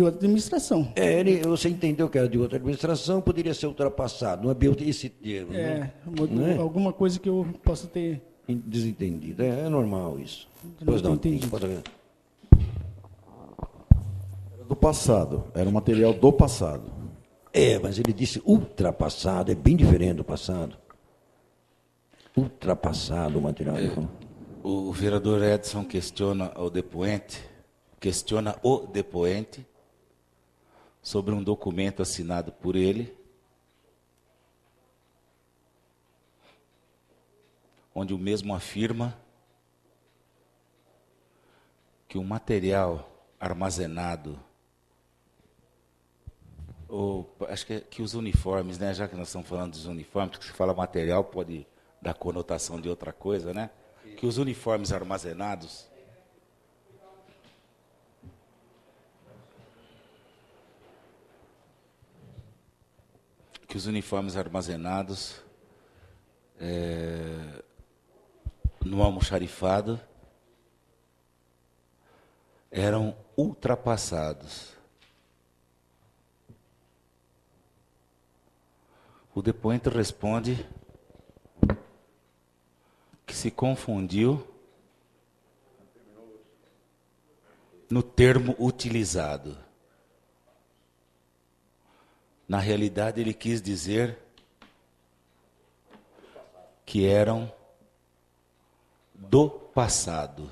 administração. Você entendeu que era de outra administração, poderia ser ultrapassado. Não é bem esse termo, né? Alguma coisa que eu possa ter... Desentendido. É normal isso. Pois não, entendi. Era do passado, era um material do passado. Mas ele disse ultrapassado, é bem diferente do passado. Ultrapassado o material. O vereador Edson questiona o depoente sobre um documento assinado por ele, onde o mesmo afirma que o material armazenado, ou acho que os uniformes, né, já que nós estamos falando dos uniformes, porque se fala material pode dar conotação de outra coisa, né? Que os uniformes armazenados no almoxarifado eram ultrapassados. O depoente responde que se confundiu no termo utilizado. Na realidade, ele quis dizer que eram do passado.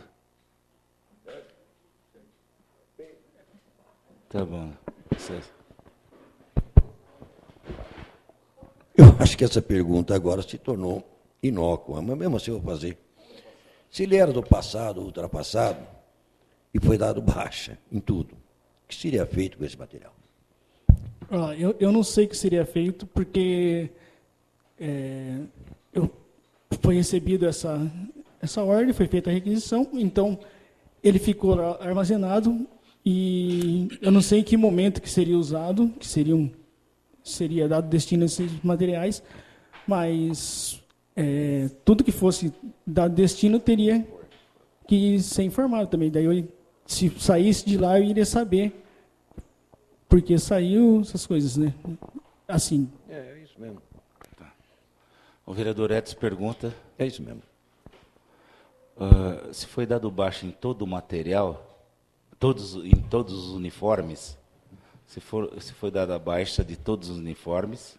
Tá bom. Eu acho que essa pergunta agora se tornou inócua, mas mesmo assim eu vou fazer. Se ele era do passado, ultrapassado, e foi dado baixa em tudo, o que seria feito com esse material? Eu não sei o que seria feito, porque foi recebido essa ordem, foi feita a requisição, então ele ficou lá armazenado e eu não sei em que momento que seria usado, que seria dado destino a esses materiais, mas tudo que fosse dado destino teria que ser informado também. Daí, se saísse de lá, eu iria saber porque saiu essas coisas, né? Assim. É isso mesmo. Tá. O vereador Edson pergunta... É isso mesmo. Se foi dado baixa em todo o material, em todos os uniformes, se foi dada baixa de todos os uniformes,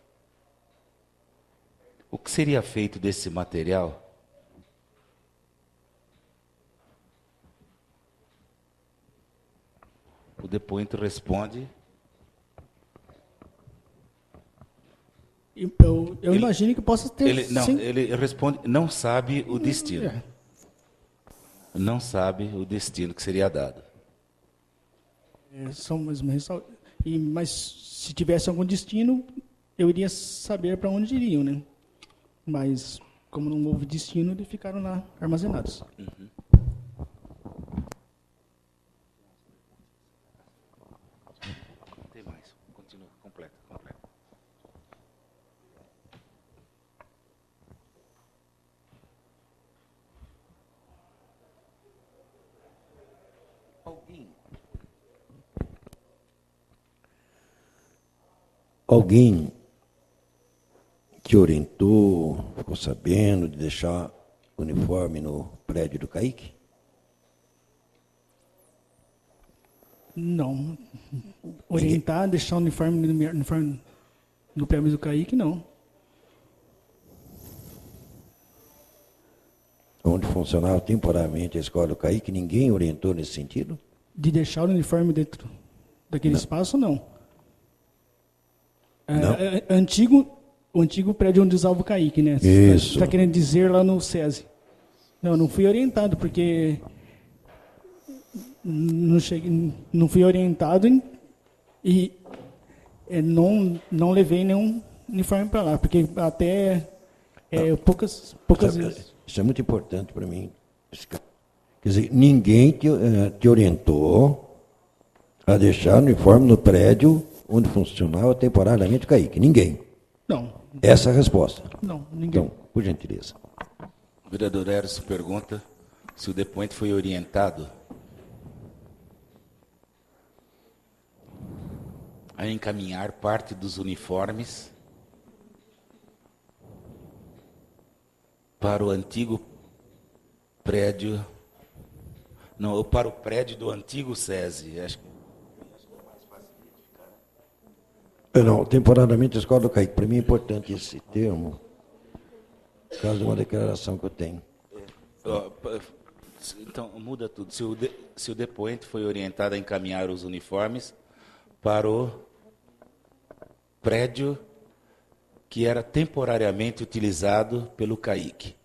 o que seria feito desse material? O depoente responde... Eu imagino que possa ter... Ele responde, não sabe o destino. Não sabe o destino que seria dado. Mas se tivesse algum destino, eu iria saber para onde iriam, né? Mas, como não houve destino, eles ficaram lá armazenados. Uhum. Não tem mais. Continua, completa. Alguém te orientou, ficou sabendo de deixar o uniforme no prédio do Caíque? Não. Orientar, deixar o uniforme no prédio do Caíque, não. Onde funcionava temporariamente a escola do Caíque, ninguém orientou nesse sentido? De deixar o uniforme dentro daquele espaço, não. O antigo prédio onde usava o Caíque, né? Isso. Está querendo dizer lá no SESI. Não fui orientado, porque não fui orientado e não levei nenhum uniforme para lá, porque até poucas vezes. Isso é muito importante para mim. Quer dizer, ninguém te orientou a deixar o uniforme no prédio onde funcionava temporariamente o Caíque. Ninguém. Não. Essa é a resposta. Não, ninguém. Então, por gentileza. O vereador Erso pergunta se o depoente foi orientado a encaminhar parte dos uniformes para o antigo prédio, não, para o prédio do antigo SESI. Acho que Não, temporariamente a escola do Caíque. Para mim é importante esse termo, por causa de uma declaração que eu tenho. Então, muda tudo. Se o depoente foi orientado a encaminhar os uniformes para o prédio que era temporariamente utilizado pelo Caíque.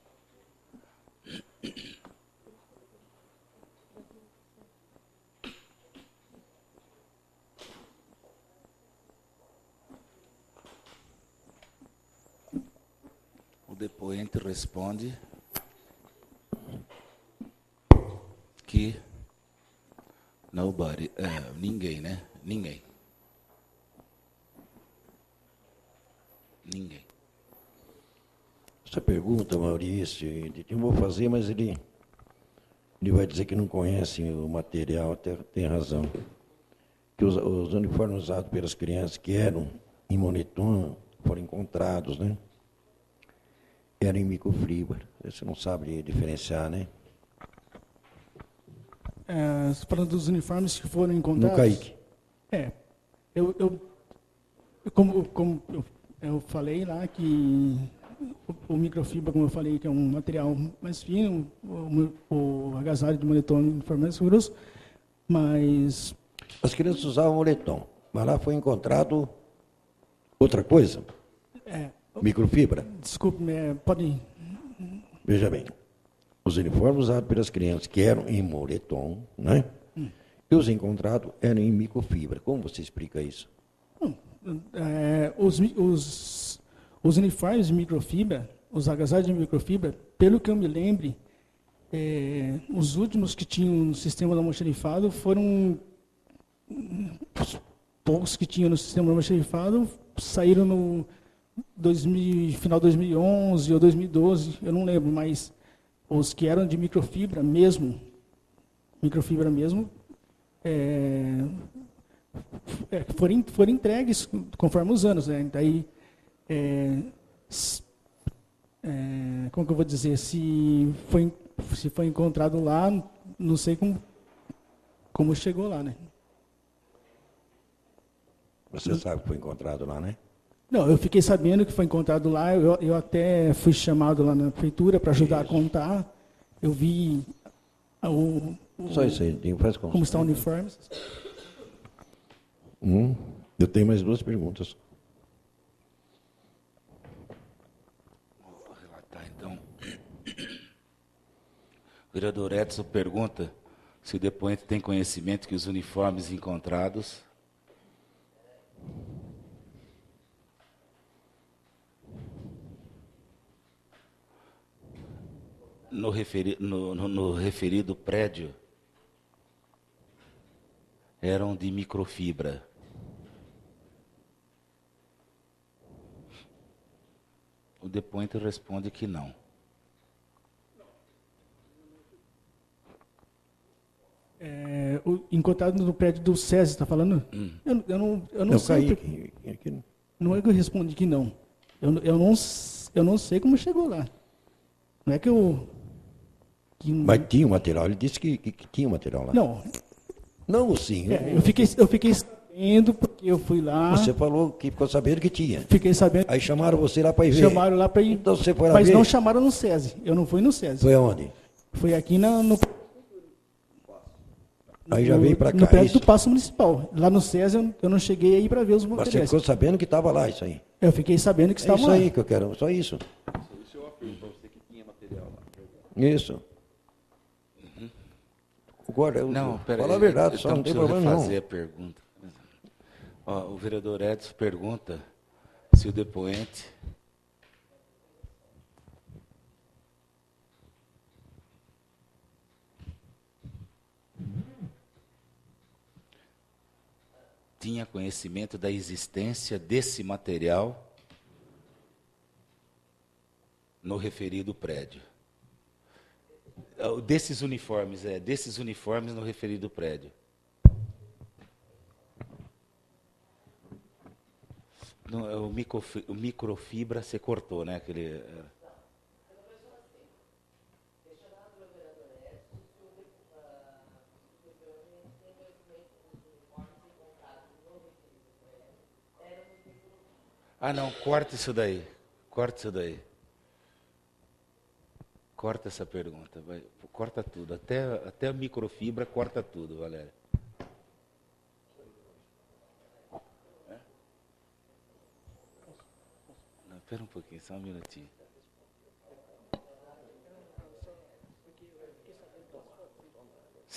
O depoente responde que nobody, ninguém, né? Ninguém. Essa pergunta, Maurício, eu vou fazer, mas ele vai dizer que não conhece o material, até tem razão. Que os uniformes usados pelas crianças que eram em moletom foram encontrados, né? Eram em microfibra. Você não sabe diferenciar, né? Você falando dos uniformes que foram encontrados? No Kaique. Como eu falei lá que o microfibra, como eu falei, que é um material mais fino, o agasalho de moletom uniforme mais grosso, mas... As crianças usavam moletom, mas lá foi encontrado outra coisa? Microfibra? Desculpe, pode... Veja bem, os uniformes usados pelas crianças que eram em moletom, né? E os encontrados eram em microfibra. Como você explica isso? Os uniformes de microfibra, os agasalhos de microfibra, pelo que eu me lembre, os últimos que tinham no sistema do almoxarifado foram... Os poucos que tinham no sistema do almoxarifado saíram no final de 2011 ou 2012, eu não lembro, mas os que eram de microfibra mesmo, foram entregues conforme os anos, né? Daí, como que eu vou dizer, se foi encontrado lá, não sei como chegou lá, né? Você sabe que foi encontrado lá, né? Não, eu fiquei sabendo que foi encontrado lá, eu até fui chamado lá na prefeitura para ajudar a contar, eu vi só isso aí, faz como está o uniforme. Eu tenho mais duas perguntas. Vou relatar, então. O vereador Edson pergunta se o depoente tem conhecimento que os uniformes encontrados no referido prédio eram de microfibra. O depoente responde que não. Encontrado no prédio do SESI, está falando? Eu não sei. Não é que eu respondi que não. Eu não sei como chegou lá. Não é que eu... Mas tinha o material, ele disse que tinha o material lá. Não. Não, sim. Eu fiquei sabendo porque eu fui lá. Você falou que ficou sabendo que tinha. Fiquei sabendo. Aí chamaram você lá para ir ver. Chamaram lá para ir. Então você foi lá mas ver? Não chamaram no SESI. Eu não fui no SESI. Foi aonde? Foi aqui Aí já veio para cá. No prédio do Paço Municipal. Lá no SESI eu não cheguei aí para ver os materiais. Mas você ficou sabendo que estava lá, isso aí? Eu fiquei sabendo que estavam lá. É isso aí que eu quero, só isso. Isso eu afirmo para você que tinha material lá. Isso. Agora, Não, peraí. fala a verdade, só não tem problema não. Fazer a pergunta. O vereador Edson pergunta se o depoente tinha conhecimento da existência desse material no referido prédio. Desses uniformes no referido prédio. O microfibra você cortou, né? Aquele... Ah, não, corta isso daí. Corta isso daí. Corta essa pergunta. Vai. Corta tudo. Até a microfibra, corta tudo, Valéria. Não, espera um pouquinho, só um minutinho.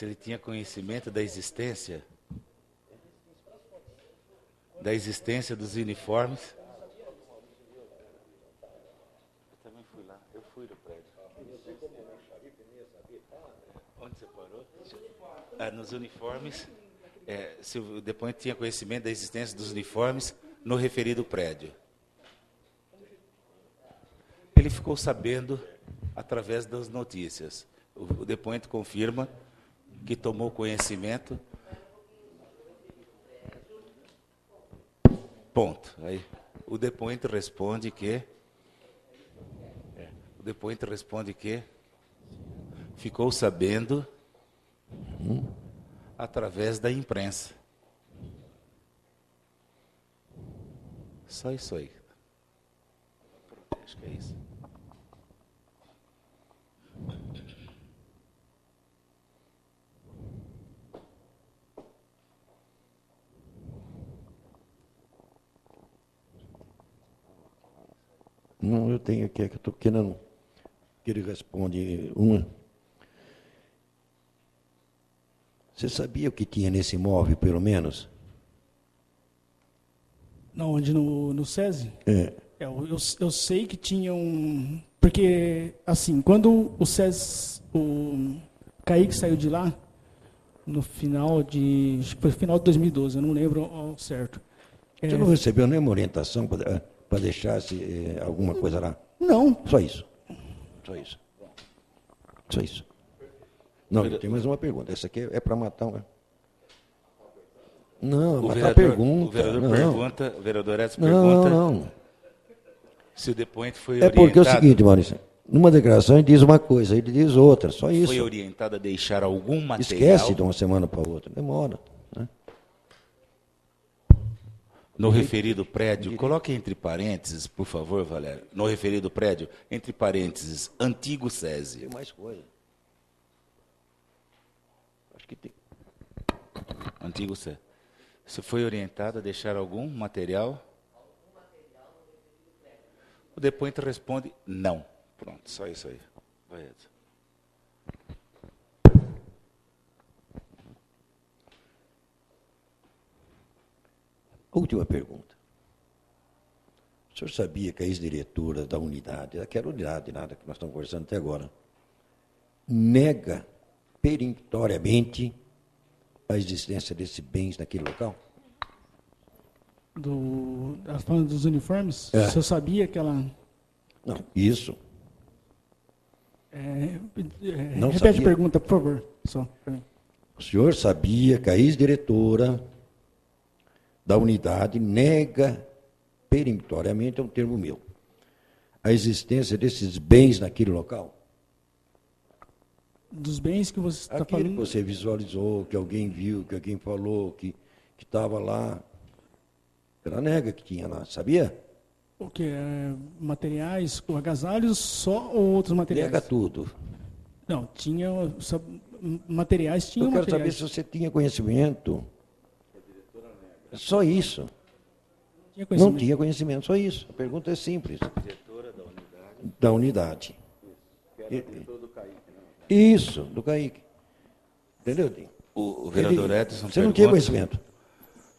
se ele tinha conhecimento da existência dos uniformes. Eu também fui lá, eu fui no prédio. Onde você parou? Nos uniformes, se o depoente tinha conhecimento da existência dos uniformes no referido prédio. Ele ficou sabendo através das notícias. O depoente confirma que tomou conhecimento. Ponto. Aí, o depoente responde que ficou sabendo através da imprensa. Só isso aí. Acho que é isso. Não, eu tenho aqui, é que eu estou querendo que ele responde uma. Você sabia o que tinha nesse imóvel, pelo menos? Não, onde no SESI? É. Eu sei que tinha um... Porque, assim, quando o SESI, o Kaique saiu de lá, no final de... Acho que foi final de 2012, eu não lembro ao certo. Você não recebeu nenhuma orientação para deixar alguma coisa lá? Não. Só isso. Só isso. Só isso. Não, eu tenho mais uma pergunta. Essa aqui é para matar um... Não, matar a pergunta. O vereador Edson pergunta não. Se o depoente foi É orientado... porque é o seguinte, Maurício, numa declaração ele diz uma coisa, ele diz outra, só isso. Foi orientado a deixar algum material... Esquece de uma semana para outra, demora. Né? No referido prédio, coloque entre parênteses, por favor, Valério, no referido prédio, entre parênteses, antigo SESI. Tem mais coisa. Acho que tem. Antigo SESI. Você foi orientado a deixar algum material? O depoente responde, não. Pronto, só isso aí. Vai, Edson. Última pergunta. O senhor sabia que a ex-diretora da unidade, daquela unidade, nada que nós estamos conversando até agora, nega peremptoriamente a existência desses bens naquele local? Falando dos uniformes, É. se eu sabia que ela... Não, isso. Não repete sabia. a pergunta, por favor. Só pra mim. O senhor sabia que a ex-diretora da unidade nega peremptoriamente, é um termo meu, a existência desses bens naquele local? Dos bens que você está Aquilo que falando... você visualizou, que alguém viu, que alguém falou, que estava lá. Ela nega que tinha lá, sabia? O que? Materiais, agasalhos só ou outros materiais? Nega tudo. Não, tinha... materiais, tinham Eu quero saber materiais. se você tinha conhecimento. Só isso. Tinha Não conhecimento. tinha conhecimento, só isso. A pergunta é simples. Diretora da unidade. Isso, do Kaique. Entendeu, Dinho? O vereador Edson Você não tinha conhecimento.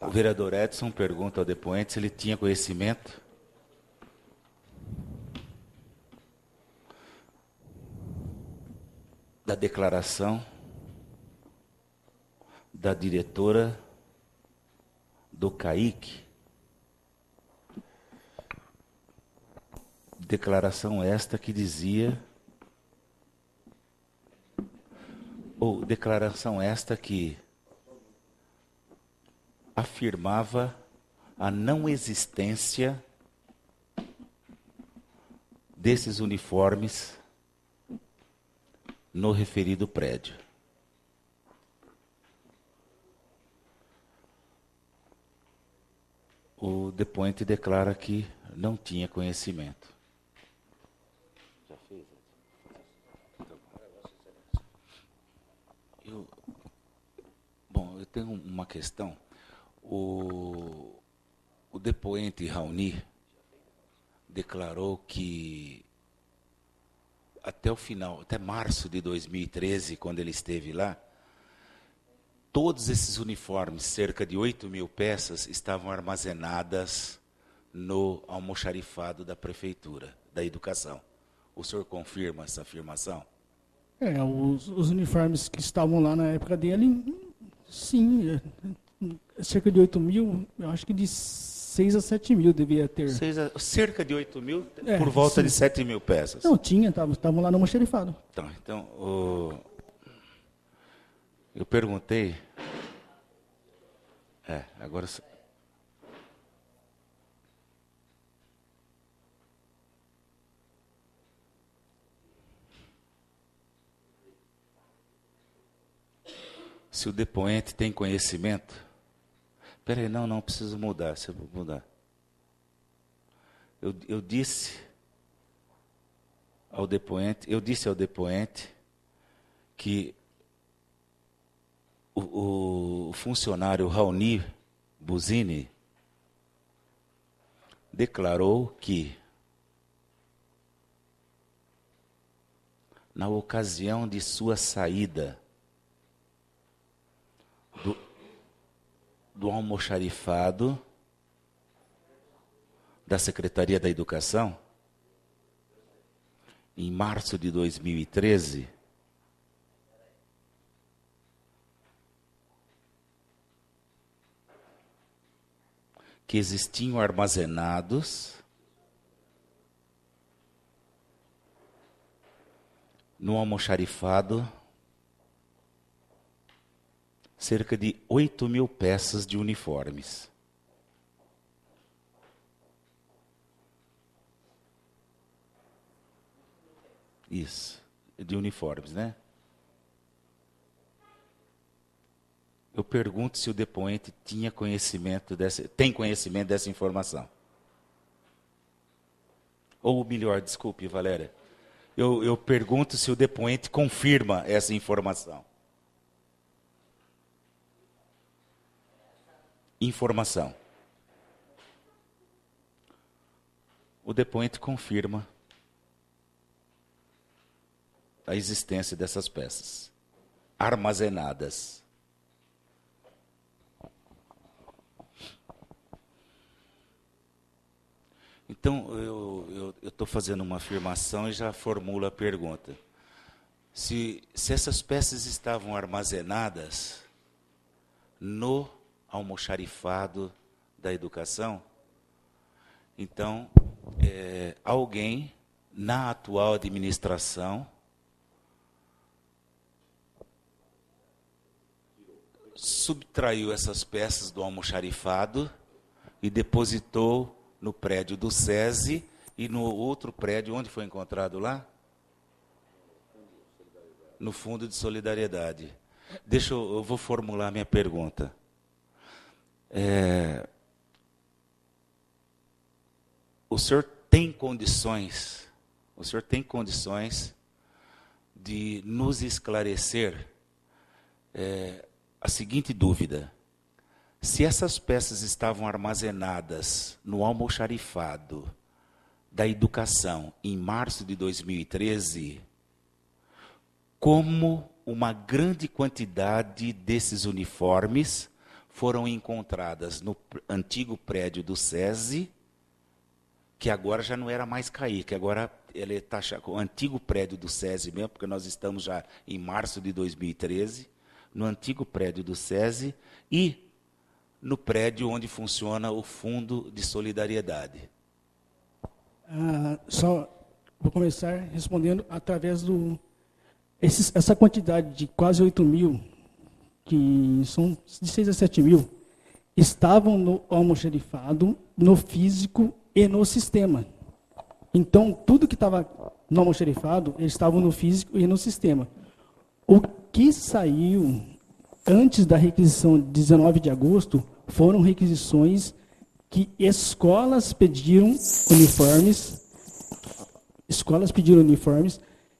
O vereador Edson pergunta ao depoente se ele tinha conhecimento da declaração da diretora do Kaique. Declaração esta que dizia... Ou declaração esta que afirmava a não existência desses uniformes no referido prédio. O depoente declara que não tinha conhecimento. Já fez? Eu tenho uma questão. O depoente Raoni declarou que até o final, até março de 2013, quando ele esteve lá, todos esses uniformes, cerca de 8.000 peças, estavam armazenadas no almoxarifado da Prefeitura, da Educação. O senhor confirma essa afirmação? Os uniformes que estavam lá na época dele, sim, cerca de 8.000, eu acho que de 6 a 7.000 devia ter. Cerca de 8.000, por volta sim. De 7.000 peças. Não, estavam lá no almoxarifado. Então, eu perguntei... agora... Se o depoente tem conhecimento... Espera aí, não preciso mudar, se eu vou mudar. Eu disse ao depoente que o funcionário Raoni Buzini declarou que, na ocasião de sua saída do almoxarifado da Secretaria da Educação, em março de 2013, que existiam armazenados no almoxarifado cerca de 8.000 peças de uniformes. Isso, de uniformes, né? Eu pergunto se o depoente tem conhecimento dessa informação. Ou melhor, desculpe, Valéria. Eu pergunto se o depoente confirma essa informação. Informação. O depoente confirma a existência dessas peças armazenadas. Então, eu estou fazendo uma afirmação e já formulo a pergunta. Se essas peças estavam armazenadas no almoxarifado da Educação, então, alguém na atual administração subtraiu essas peças do almoxarifado e depositou no prédio do SESI e no outro prédio, onde foi encontrado lá? No Fundo de Solidariedade. Eu vou formular minha pergunta. O senhor tem condições de nos esclarecer a seguinte dúvida: se essas peças estavam armazenadas no almoxarifado da Educação em março de 2013, como uma grande quantidade desses uniformes foram encontradas no antigo prédio do SESI, que agora já não era mais CAI, que agora ele está o antigo prédio do SESI mesmo, porque nós estamos já em março de 2013, no antigo prédio do SESI e no prédio onde funciona o Fundo de Solidariedade. Só vou começar respondendo através essa quantidade de quase 8.000, que são de 6 a 7.000, estavam no almoxarifado, no físico e no sistema. Então, tudo que estava no almoxarifado, eles estavam no físico e no sistema. O que saiu antes da requisição de 19 de agosto foram requisições que escolas pediram uniformes,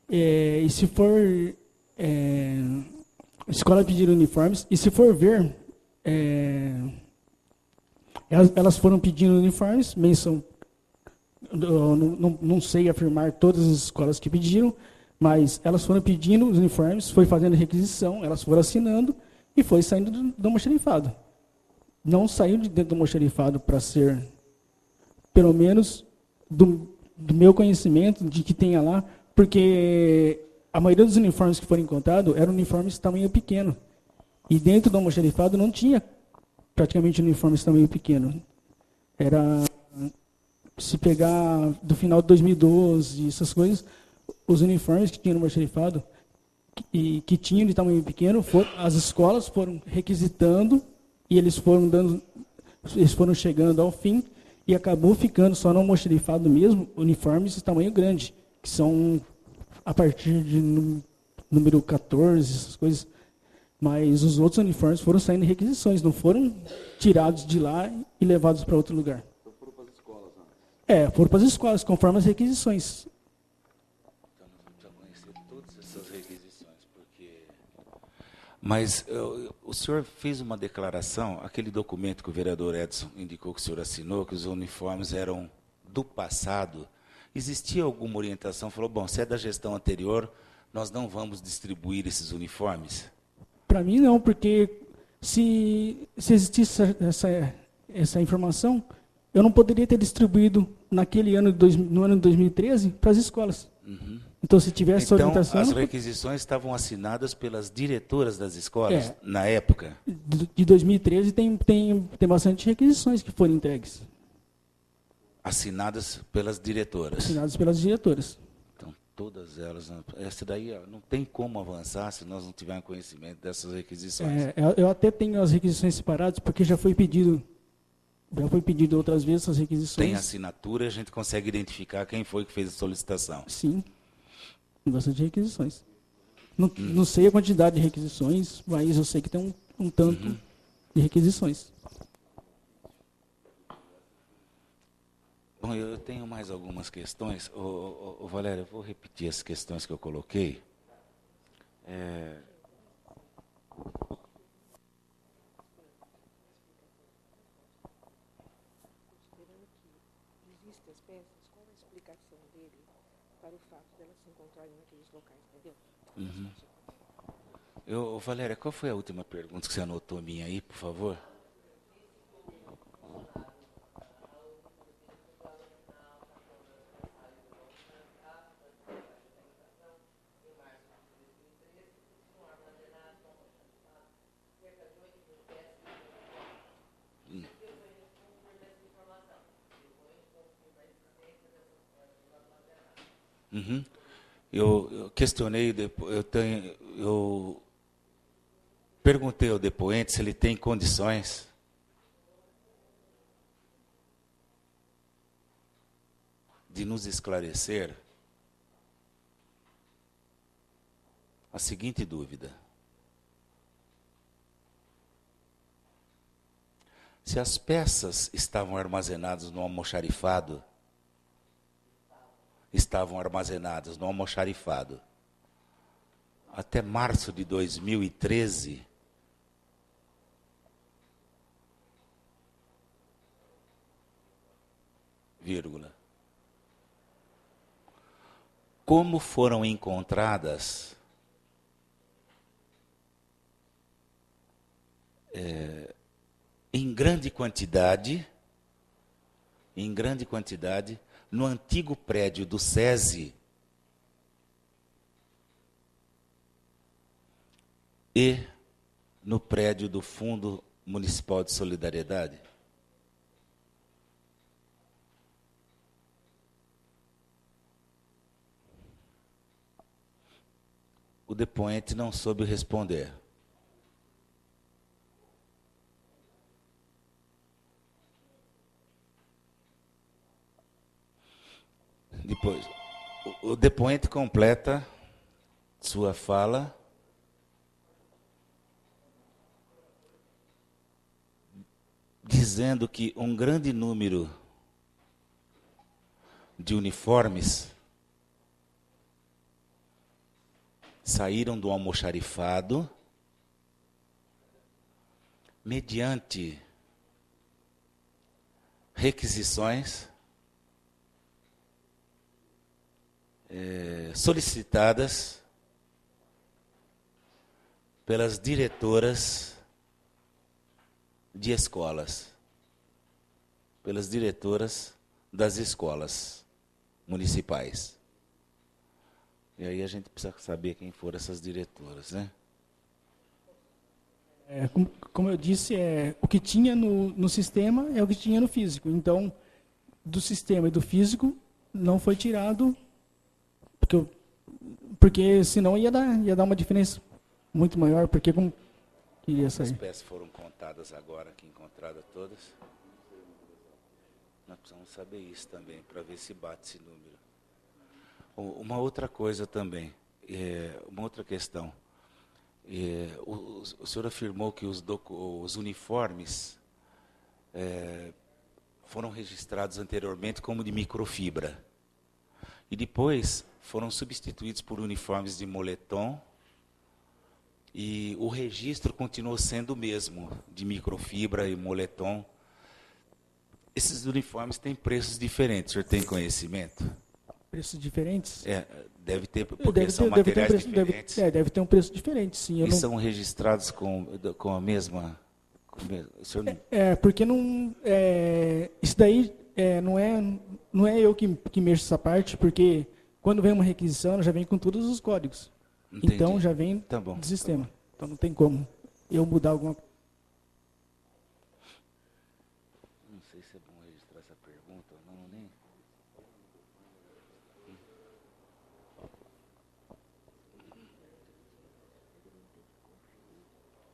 e se for escolas pediram uniformes, e se for ver, elas foram pedindo uniformes, menção, não sei afirmar todas as escolas que pediram, mas elas foram pedindo os uniformes, foi fazendo requisição, elas foram assinando, e foi saindo do almoxarifado. Não saiu de dentro do almoxarifado para ser, pelo menos, do meu conhecimento, de que tenha lá, porque a maioria dos uniformes que foram encontrados eram uniformes de tamanho pequeno. E dentro do almoxarifado não tinha praticamente uniformes de tamanho pequeno. Era, se pegar do final de 2012, essas coisas, os uniformes que tinham no almoxarifado, e que tinham de tamanho pequeno, as escolas foram requisitando e eles foram chegando ao fim e acabou ficando só no almoxarifado mesmo uniformes de tamanho grande, que são a partir de número 14, essas coisas. Mas os outros uniformes foram saindo em requisições, não foram tirados de lá e levados para outro lugar. Então foram para as escolas, né? Foram para as escolas, conforme as requisições. Então nós vamos conhecer todas essas requisições, porque... Mas o senhor fez uma declaração, aquele documento que o vereador Edson indicou que o senhor assinou, que os uniformes eram do passado. Existia alguma orientação? Falou, bom, se é da gestão anterior, nós não vamos distribuir esses uniformes? Para mim não, porque se existisse essa informação, eu não poderia ter distribuído naquele ano, no ano de 2013, para as escolas. Uhum. Então, se tivesse essa Então, orientação... as requisições estavam assinadas pelas diretoras das escolas, na época? De 2013 tem bastante requisições que foram entregues. Assinadas pelas diretoras? Assinadas pelas diretoras. Então, todas elas... Essa daí não tem como avançar se nós não tivermos conhecimento dessas requisições. Eu até tenho as requisições separadas, porque já foi pedido outras vezes essas requisições. Tem assinatura, a gente consegue identificar quem foi que fez a solicitação. Sim, tem bastante requisições. Não sei a quantidade de requisições, mas eu sei que tem um tanto de requisições. Bom, eu tenho mais algumas questões. Valério, eu vou repetir as questões que eu coloquei. Existem as peças, qual a explicação dele para o fato delas se encontrarem naqueles locais, entendeu? Valéria, qual foi a última pergunta que você anotou minha aí, por favor? Uhum. Eu questionei, eu perguntei ao depoente se ele tem condições de nos esclarecer a seguinte dúvida. Se as peças estavam armazenadas no almoxarifado, até março de 2013, como foram encontradas em grande quantidade, no antigo prédio do SESI e no prédio do Fundo Municipal de Solidariedade? O depoente não soube responder. Depois, o depoente completa sua fala dizendo que um grande número de uniformes saíram do almoxarifado mediante requisições solicitadas pelas diretoras de escolas, pelas diretoras das escolas municipais. E aí a gente precisa saber quem foram essas diretoras, né? Como eu disse, o que tinha no sistema é o que tinha no físico. Então, do sistema e do físico não foi tirado, porque senão ia dar uma diferença muito maior, porque como iria sair? As peças foram contadas agora, aqui encontradas todas. Nós precisamos saber isso também, para ver se bate esse número. Uma outra coisa também, uma outra questão. O senhor afirmou que os uniformes foram registrados anteriormente como de microfibra. E depois foram substituídos por uniformes de moletom. E o registro continuou sendo o mesmo, de microfibra e moletom. Esses uniformes têm preços diferentes, o senhor tem conhecimento? Preços diferentes? Deve ter, porque são materiais diferentes. Deve ter um preço diferente, sim. E são registrados com a mesma... O senhor não... Porque não... isso daí não é eu que mexo essa parte, porque quando vem uma requisição, ela já vem com todos os códigos. Entendi. Então, já vem do sistema. Então, não tem como eu mudar alguma coisa. Não sei se é bom registrar essa pergunta ou não, nem...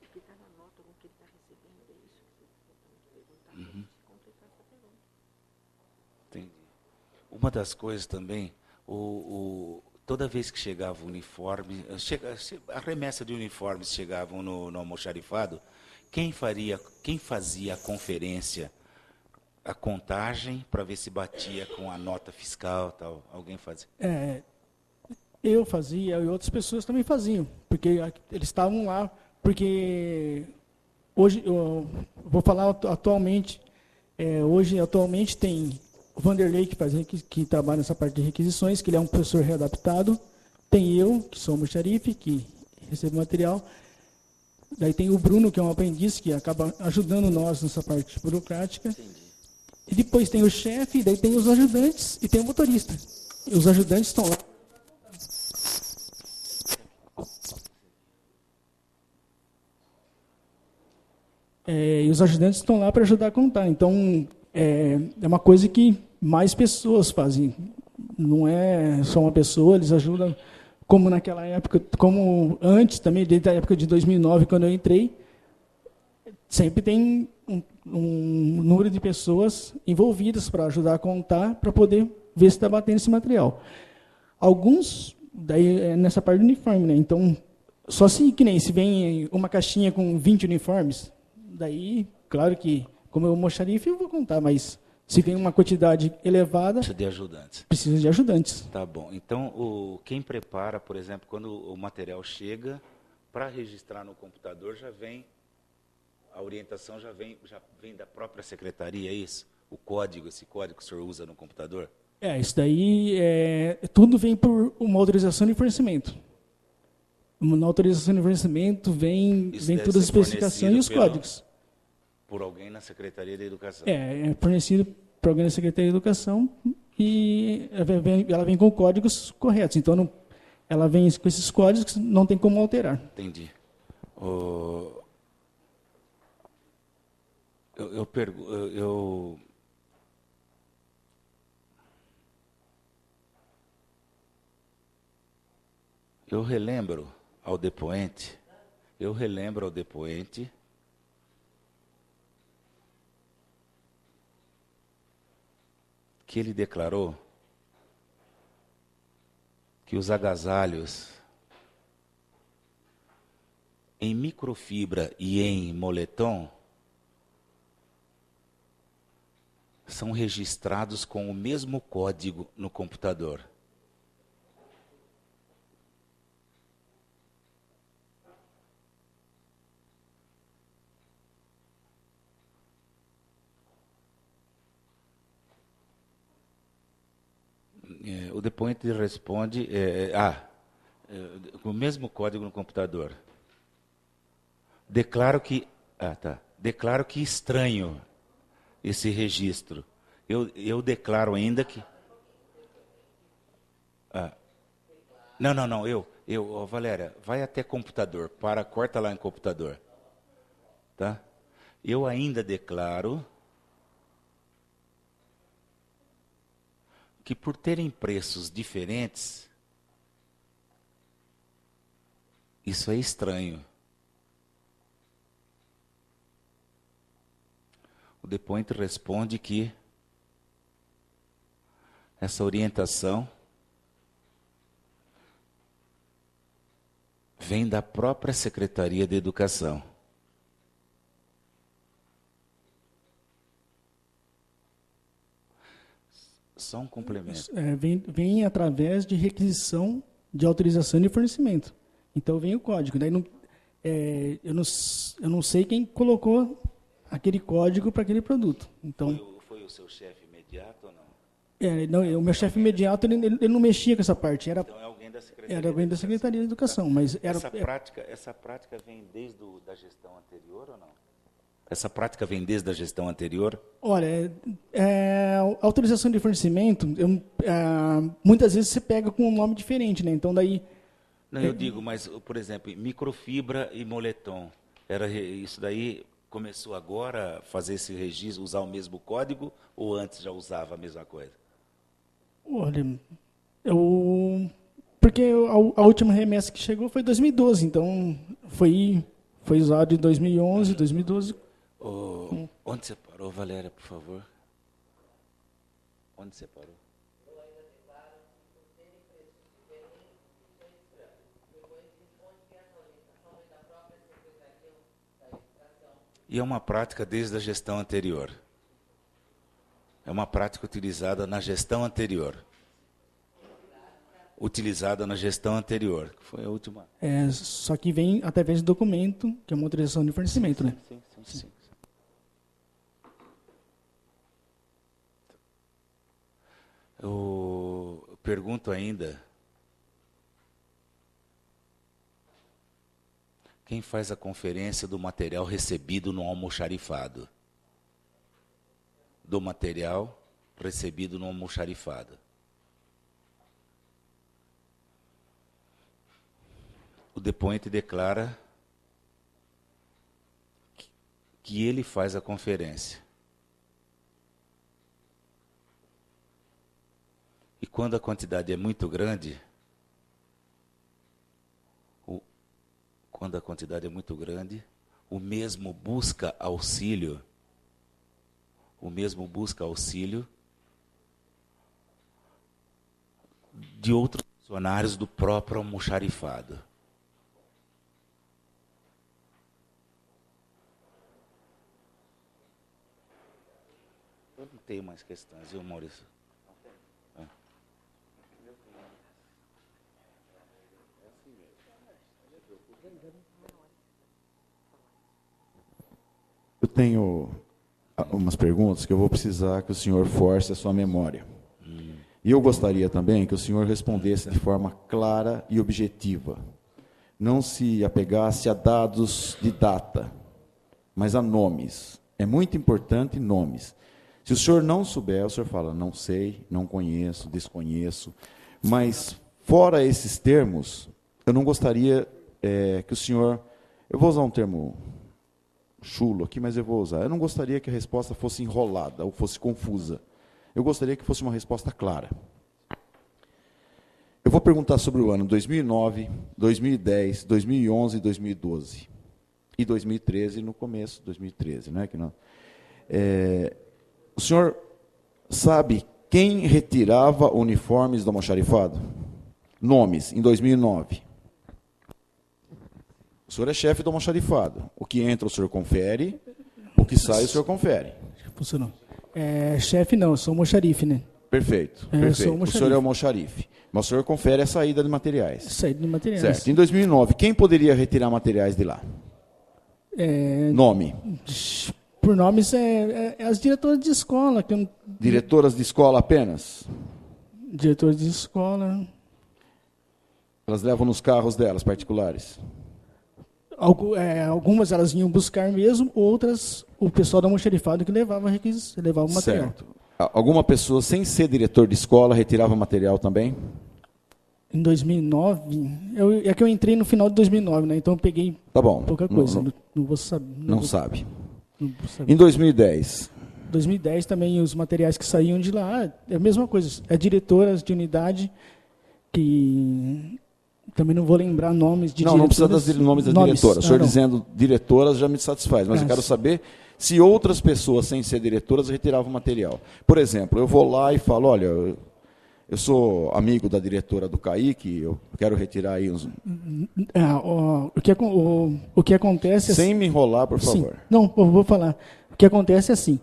O que está na nota, o que ele está recebendo, é isso que você está me perguntando. Se completar essa pergunta. Entendi. Uma das coisas também, toda vez que chegava o uniforme, a remessa de uniformes chegavam no almoxarifado, quem fazia a conferência, a contagem, para ver se batia com a nota fiscal, tal? Alguém fazia? Eu fazia e outras pessoas também faziam, porque eles estavam lá, porque hoje, eu vou falar atualmente, atualmente tem o Vanderlei, que trabalha nessa parte de requisições, que ele é um professor readaptado. Tem eu, que sou almoxarife, que recebo material. Daí tem o Bruno, que é um aprendiz, que acaba ajudando nós nessa parte burocrática. Entendi. E depois tem o chefe, daí tem os ajudantes e tem o motorista. E os ajudantes estão lá. E os ajudantes estão lá para ajudar a contar. Então, é uma coisa que mais pessoas fazem. Não é só uma pessoa, eles ajudam, como naquela época, como antes também, desde a época de 2009, quando eu entrei, sempre tem um número de pessoas envolvidas para ajudar a contar, para poder ver se está batendo esse material. Alguns, daí nessa parte do uniforme, né? Então, só se vem uma caixinha com 20 uniformes, daí, claro que, como eu almoxarife, eu vou contar, mas se tem uma quantidade elevada... Precisa de ajudantes. Precisa de ajudantes. Tá bom. Então, quem prepara, por exemplo, quando o material chega, para registrar no computador, a orientação já vem da própria secretaria, é isso? Esse código que o senhor usa no computador? Isso daí, tudo vem por uma autorização de fornecimento. Na autorização de fornecimento vem todas as especificações e os códigos. Por alguém na Secretaria da Educação. É fornecido por alguém na Secretaria da Educação e ela vem com códigos corretos. Então, ela vem com esses códigos que não tem como alterar. Entendi. Eu relembro ao depoente que ele declarou que os agasalhos em microfibra e em moletom são registrados com o mesmo código no computador. O depoente responde, com o mesmo código no computador. Declaro que estranho esse registro. Eu declaro ainda que... Não, Valéria, vai até computador, corta lá em computador. Tá? Eu ainda declaro que por terem preços diferentes, isso é estranho. O depoente responde que essa orientação vem da própria Secretaria de Educação. Só um complemento. Vem através de requisição de autorização de fornecimento. Então vem o código. Daí eu não sei quem colocou aquele código para aquele produto. Então, foi o seu chefe imediato ou não? O meu chefe imediato ele não mexia com essa parte. Então é alguém da Secretaria. Era alguém da Secretaria de Educação, mas essa prática vem desde da gestão anterior ou não? Essa prática vem desde a gestão anterior? Olha, autorização de fornecimento, muitas vezes você pega com um nome diferente, né? Então daí... Não, eu digo, mas, por exemplo, microfibra e moletom. Isso daí começou agora a fazer esse registro, usar o mesmo código, ou antes já usava a mesma coisa? Olha, porque a última remessa que chegou foi em 2012, então foi usado em 2011, 2012... Onde você parou, Valéria, por favor? Onde você parou? E é uma prática desde a gestão anterior. É uma prática utilizada na gestão anterior. Que foi a última. Só que vem através de documento, que é uma autorização de fornecimento, né? Sim. Eu pergunto ainda, quem faz a conferência do material recebido no almoxarifado? Do material recebido no almoxarifado. O depoente declara que ele faz a conferência. E quando a quantidade é muito grande, o mesmo busca auxílio de outros funcionários do próprio almoxarifado. Eu não tenho mais questões, viu, Maurício? Eu tenho umas perguntas que eu vou precisar que o senhor force a sua memória. E eu gostaria também que o senhor respondesse de forma clara e objetiva. Não se apegasse a dados de data, mas a nomes. É muito importante nomes. Se o senhor não souber, o senhor fala, não sei, não conheço, desconheço. Mas, fora esses termos, eu não gostaria que o senhor... Eu vou usar um termo chulo aqui, mas eu vou usar. Eu não gostaria que a resposta fosse enrolada ou fosse confusa. Eu gostaria que fosse uma resposta clara. Eu vou perguntar sobre o ano 2009, 2010, 2011, 2012. E 2013, no começo, 2013. Não é que não? O senhor sabe quem retirava uniformes do almoxarifado? Nomes, em 2009. O senhor é chefe do almoxarifado. O que entra o senhor confere, o que sai o senhor confere. Funcionou. Chefe não, eu sou almoxarife, né? Perfeito. O senhor é almoxarife. Mas o senhor confere a saída de materiais. Saída de materiais. Certo. Em 2009, quem poderia retirar materiais de lá? Nome. Por nomes, as diretoras de escola. Diretoras de escola apenas? Diretoras de escola. Elas levam nos carros delas, particulares? Algumas elas vinham buscar mesmo, outras o pessoal da almoxarifado que levava o material. Certo. Alguma pessoa sem ser diretor de escola retirava material também? Em 2009, é que eu entrei no final de 2009, né? Então eu peguei Tá bom. pouca coisa. Não vou saber. Não sabe. Não vou saber. Em 2010, 2010 também os materiais que saíam de lá, é a mesma coisa. É diretoras de unidade que também não vou lembrar nomes de não precisa diretoras. dos nomes das diretoras. O senhor não. dizendo diretoras já me satisfaz, mas eu quero saber se outras pessoas sem ser diretoras retiravam material. Por exemplo, eu vou lá e falo, olha, eu sou amigo da diretora do CAIC, eu quero retirar aí uns... O que acontece... Sem me enrolar, por favor. Sim. Não, eu vou falar. O que acontece é assim,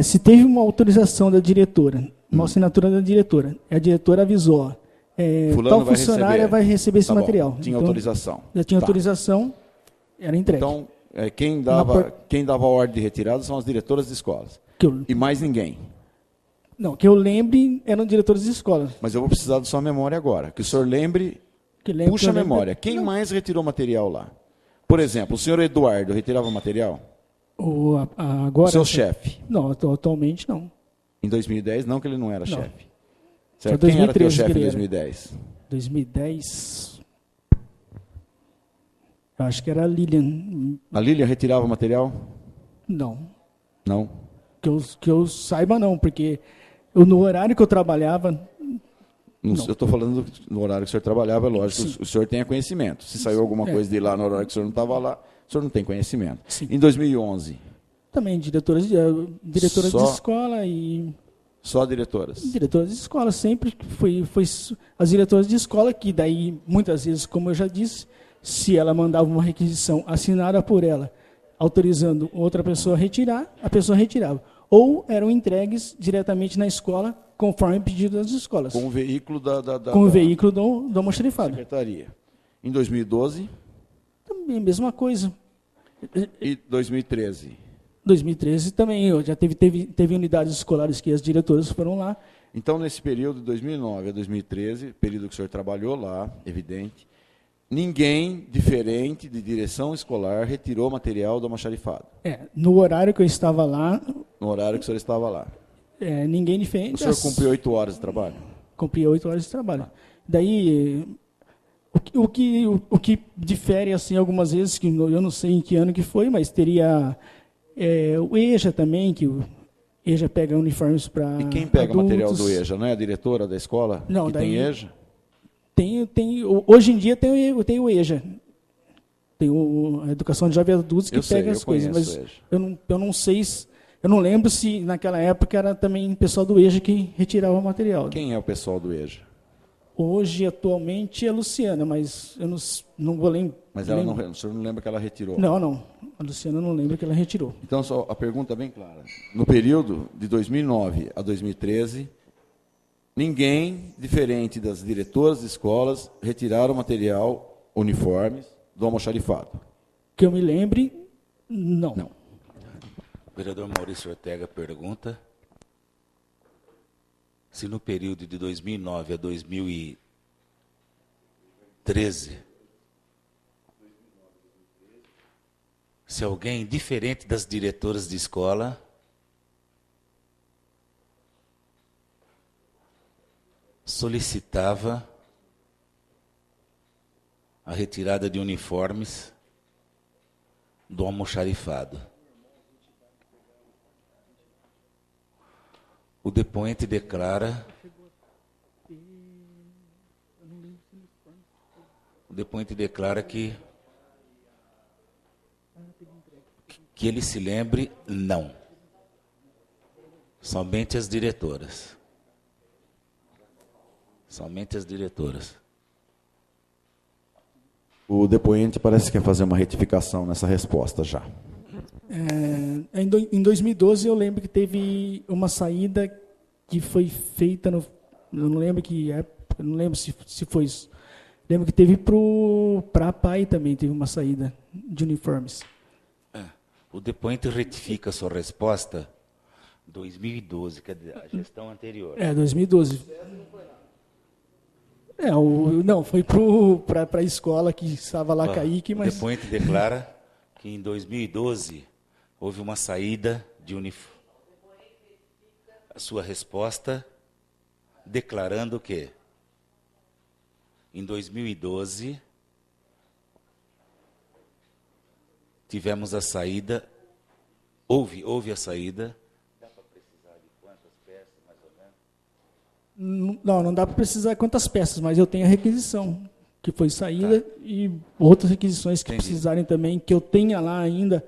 se teve uma autorização da diretora, uma assinatura da diretora, a diretora avisou, tal funcionária vai receber esse material. Tinha então, autorização. Já tinha autorização, era entregue. Então, quem dava a ordem de retirada são as diretoras de escolas. E mais ninguém. Não, que eu lembre eram diretores de escolas. Mas eu vou precisar da sua memória agora. Que o senhor lembre, puxa a memória. Quem mais retirou material lá? Por exemplo, o senhor Eduardo retirava material? Agora, o seu chefe? Não, atualmente não. Em 2010, não, que ele não era chefe. Certo? Quem era teu chefe em 2010? 2010... Eu acho que era a Lilian. A Lilian retirava material? Não. Não? Que eu saiba, não, porque no horário que eu trabalhava... Eu estou falando no horário que o senhor trabalhava, é lógico, sim. O senhor tenha conhecimento. Se saiu alguma coisa de lá no horário que o senhor não estava lá, o senhor não tem conhecimento. Sim. Em 2011? Também diretoras de escola e... Só diretoras? Diretoras de escola, sempre foi as diretoras de escola que daí, muitas vezes, como eu já disse, se ela mandava uma requisição assinada por ela, autorizando outra pessoa a retirar, a pessoa retirava. Ou eram entregues diretamente na escola, conforme pedido das escolas. Com o veículo Com o veículo do almoxarifado. Secretaria. Em 2012? Também a mesma coisa. E 2013? 2013 também, já teve unidades escolares que as diretoras foram lá. Então, nesse período de 2009 a 2013, período que o senhor trabalhou lá, evidente, ninguém diferente de direção escolar retirou material do almoxarifado? No horário que eu estava lá... No horário que o senhor estava lá? Ninguém diferente... O senhor cumpriu 8 horas de trabalho? Cumpria 8 horas de trabalho. Daí, o que difere, assim, algumas vezes, que eu não sei em que ano que foi, mas teria o EJA também, que o EJA pega uniformes para E quem pega adultos. Material do EJA? Não é a diretora da escola não, que daí, tem EJA? Hoje em dia tem o EJA. Tem a educação de jovens adultos que pega as coisas. Mas eu não sei, eu não lembro se naquela época era também o pessoal do EJA que retirava o material. Quem é o pessoal do EJA? Hoje, atualmente, é a Luciana, mas eu não vou lembrar. Mas ela o senhor não lembra que ela retirou? Não. A Luciana não lembra que ela retirou. Então, só a pergunta é bem clara. No período de 2009 a 2013... ninguém, diferente das diretoras de escolas, retiraram material, uniformes, do almoxarifado. Que eu me lembre, não. O vereador Maurício Ortega pergunta se no período de 2009 a 2013, se alguém diferente das diretoras de escola solicitava a retirada de uniformes do almoxarifado. O depoente declara que ele se lembre, não. Somente as diretoras. Somente as diretoras. O depoente parece que quer fazer uma retificação nessa resposta já. Em 2012, eu lembro que teve uma saída que foi feita, eu não lembro que época, não lembro se foi isso. Lembro que teve para a PAI também, teve uma saída de uniformes. O depoente retifica a sua resposta 2012, que é a gestão anterior. 2012. Não, foi para a escola que estava lá, Kaique, mas... O depoente declara que em 2012 houve uma saída de uniforme. A sua resposta declarando que em 2012 tivemos a saída, houve a saída. Dá para precisar de quantas peças, mais ou menos? Não dá para precisar quantas peças, mas eu tenho a requisição, que foi saída, e outras requisições que precisarem também, que eu tenha lá ainda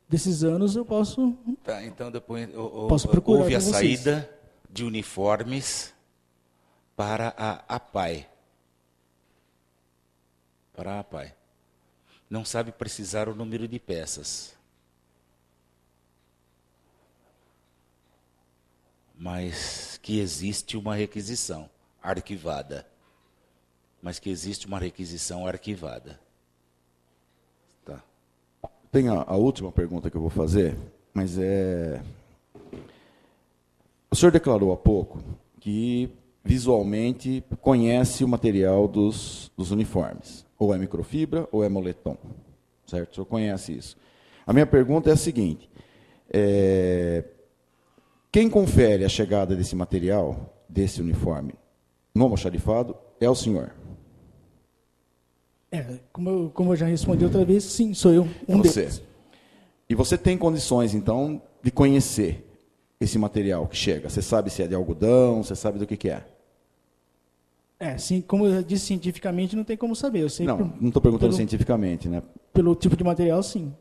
desses anos, eu posso... Tá, então depois posso procurar houve a com vocês. saída de uniformes para a APAE. Para a APAE. Não sabe precisar o número de peças. Mas que existe uma requisição arquivada. Mas que existe uma requisição arquivada. Tá. Tem a última pergunta que eu vou fazer, mas o senhor declarou há pouco que visualmente conhece o material dos uniformes. Ou é microfibra ou é moletom. Certo? O senhor conhece isso. A minha pergunta é a seguinte. Quem confere a chegada desse material, desse uniforme, no almoxarifado, é o senhor? Como eu já respondi outra vez, sim, sou eu, você. deles. E você tem condições, então, de conhecer esse material que chega? Você sabe se é de algodão, você sabe do que é? Sim, como eu disse, cientificamente não tem como saber. Eu sei Não estou perguntando cientificamente, né? Pelo tipo de material, sim.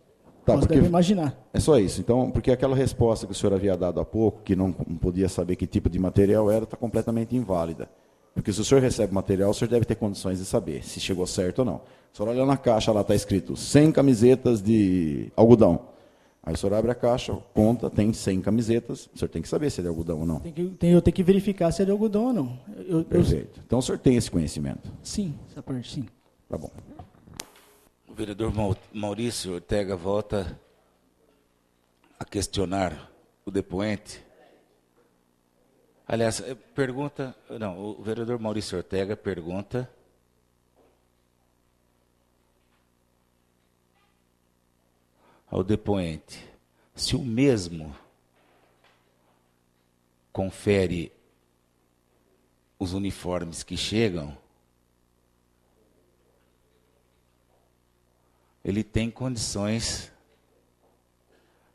Tá, Posso deve imaginar. É só isso. Então, porque aquela resposta que o senhor havia dado há pouco, que não podia saber que tipo de material era, está completamente inválida. Porque se o senhor recebe material, o senhor deve ter condições de saber se chegou certo ou não. O senhor olha na caixa, lá está escrito 100 camisetas de algodão. Aí o senhor abre a caixa, conta, tem 100 camisetas, o senhor tem que saber se é de algodão ou não. Eu tenho que verificar se é de algodão ou não. Perfeito. Então o senhor tem esse conhecimento? Sim, essa parte sim. Tá bom. O vereador Maurício Ortega volta a questionar o depoente. Aliás, o vereador Maurício Ortega pergunta ao depoente se o mesmo confere os uniformes que chegam, ele tem condições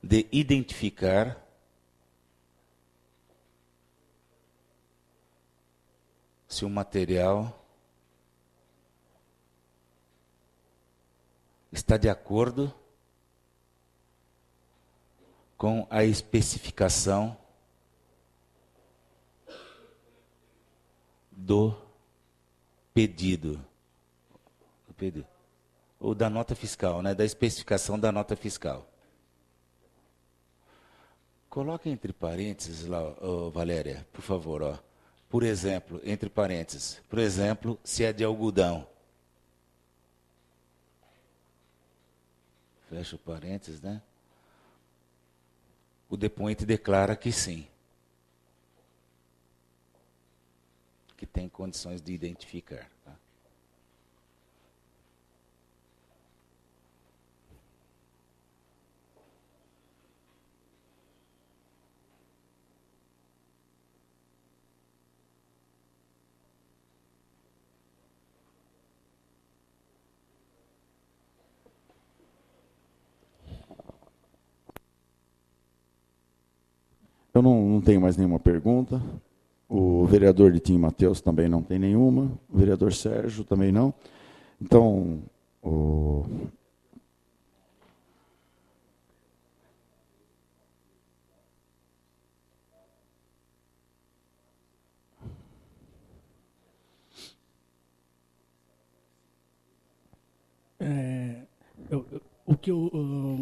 de identificar se o material está de acordo com a especificação do pedido. Ou da nota fiscal, né? Da especificação da nota fiscal. Coloque entre parênteses lá, Valéria, por favor. Ó. Por exemplo, entre parênteses. Por exemplo, se é de algodão. Fecha o parênteses, né? O depoente declara que sim. Que tem condições de identificar. Tá? Eu não tenho mais nenhuma pergunta. O vereador de Tim Mateus também não tem nenhuma. O vereador Sérgio também não. Então, o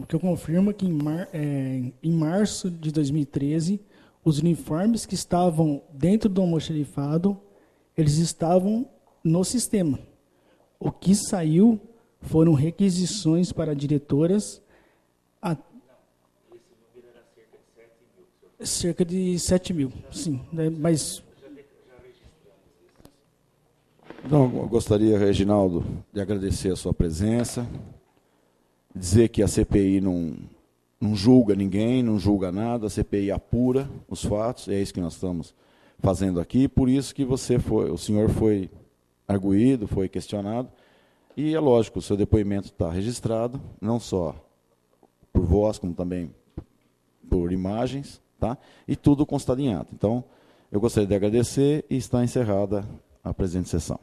que eu confirmo é que em março de 2013, os uniformes que estavam dentro do almoxarifado, eles estavam no sistema. O que saiu foram requisições para diretoras. Esse número era cerca de 7 mil. Cerca de 7 mil, sim. Né, mas Já registramos isso. Então, eu gostaria, Reginaldo, de agradecer a sua presença, dizer que a CPI não julga ninguém, não julga nada, a CPI apura os fatos, é isso que nós estamos fazendo aqui, por isso que o senhor foi arguído, foi questionado, e é lógico, o seu depoimento está registrado, não só por voz, como também por imagens, tá? E tudo constado em ato. Então, eu gostaria de agradecer e está encerrada a presente sessão.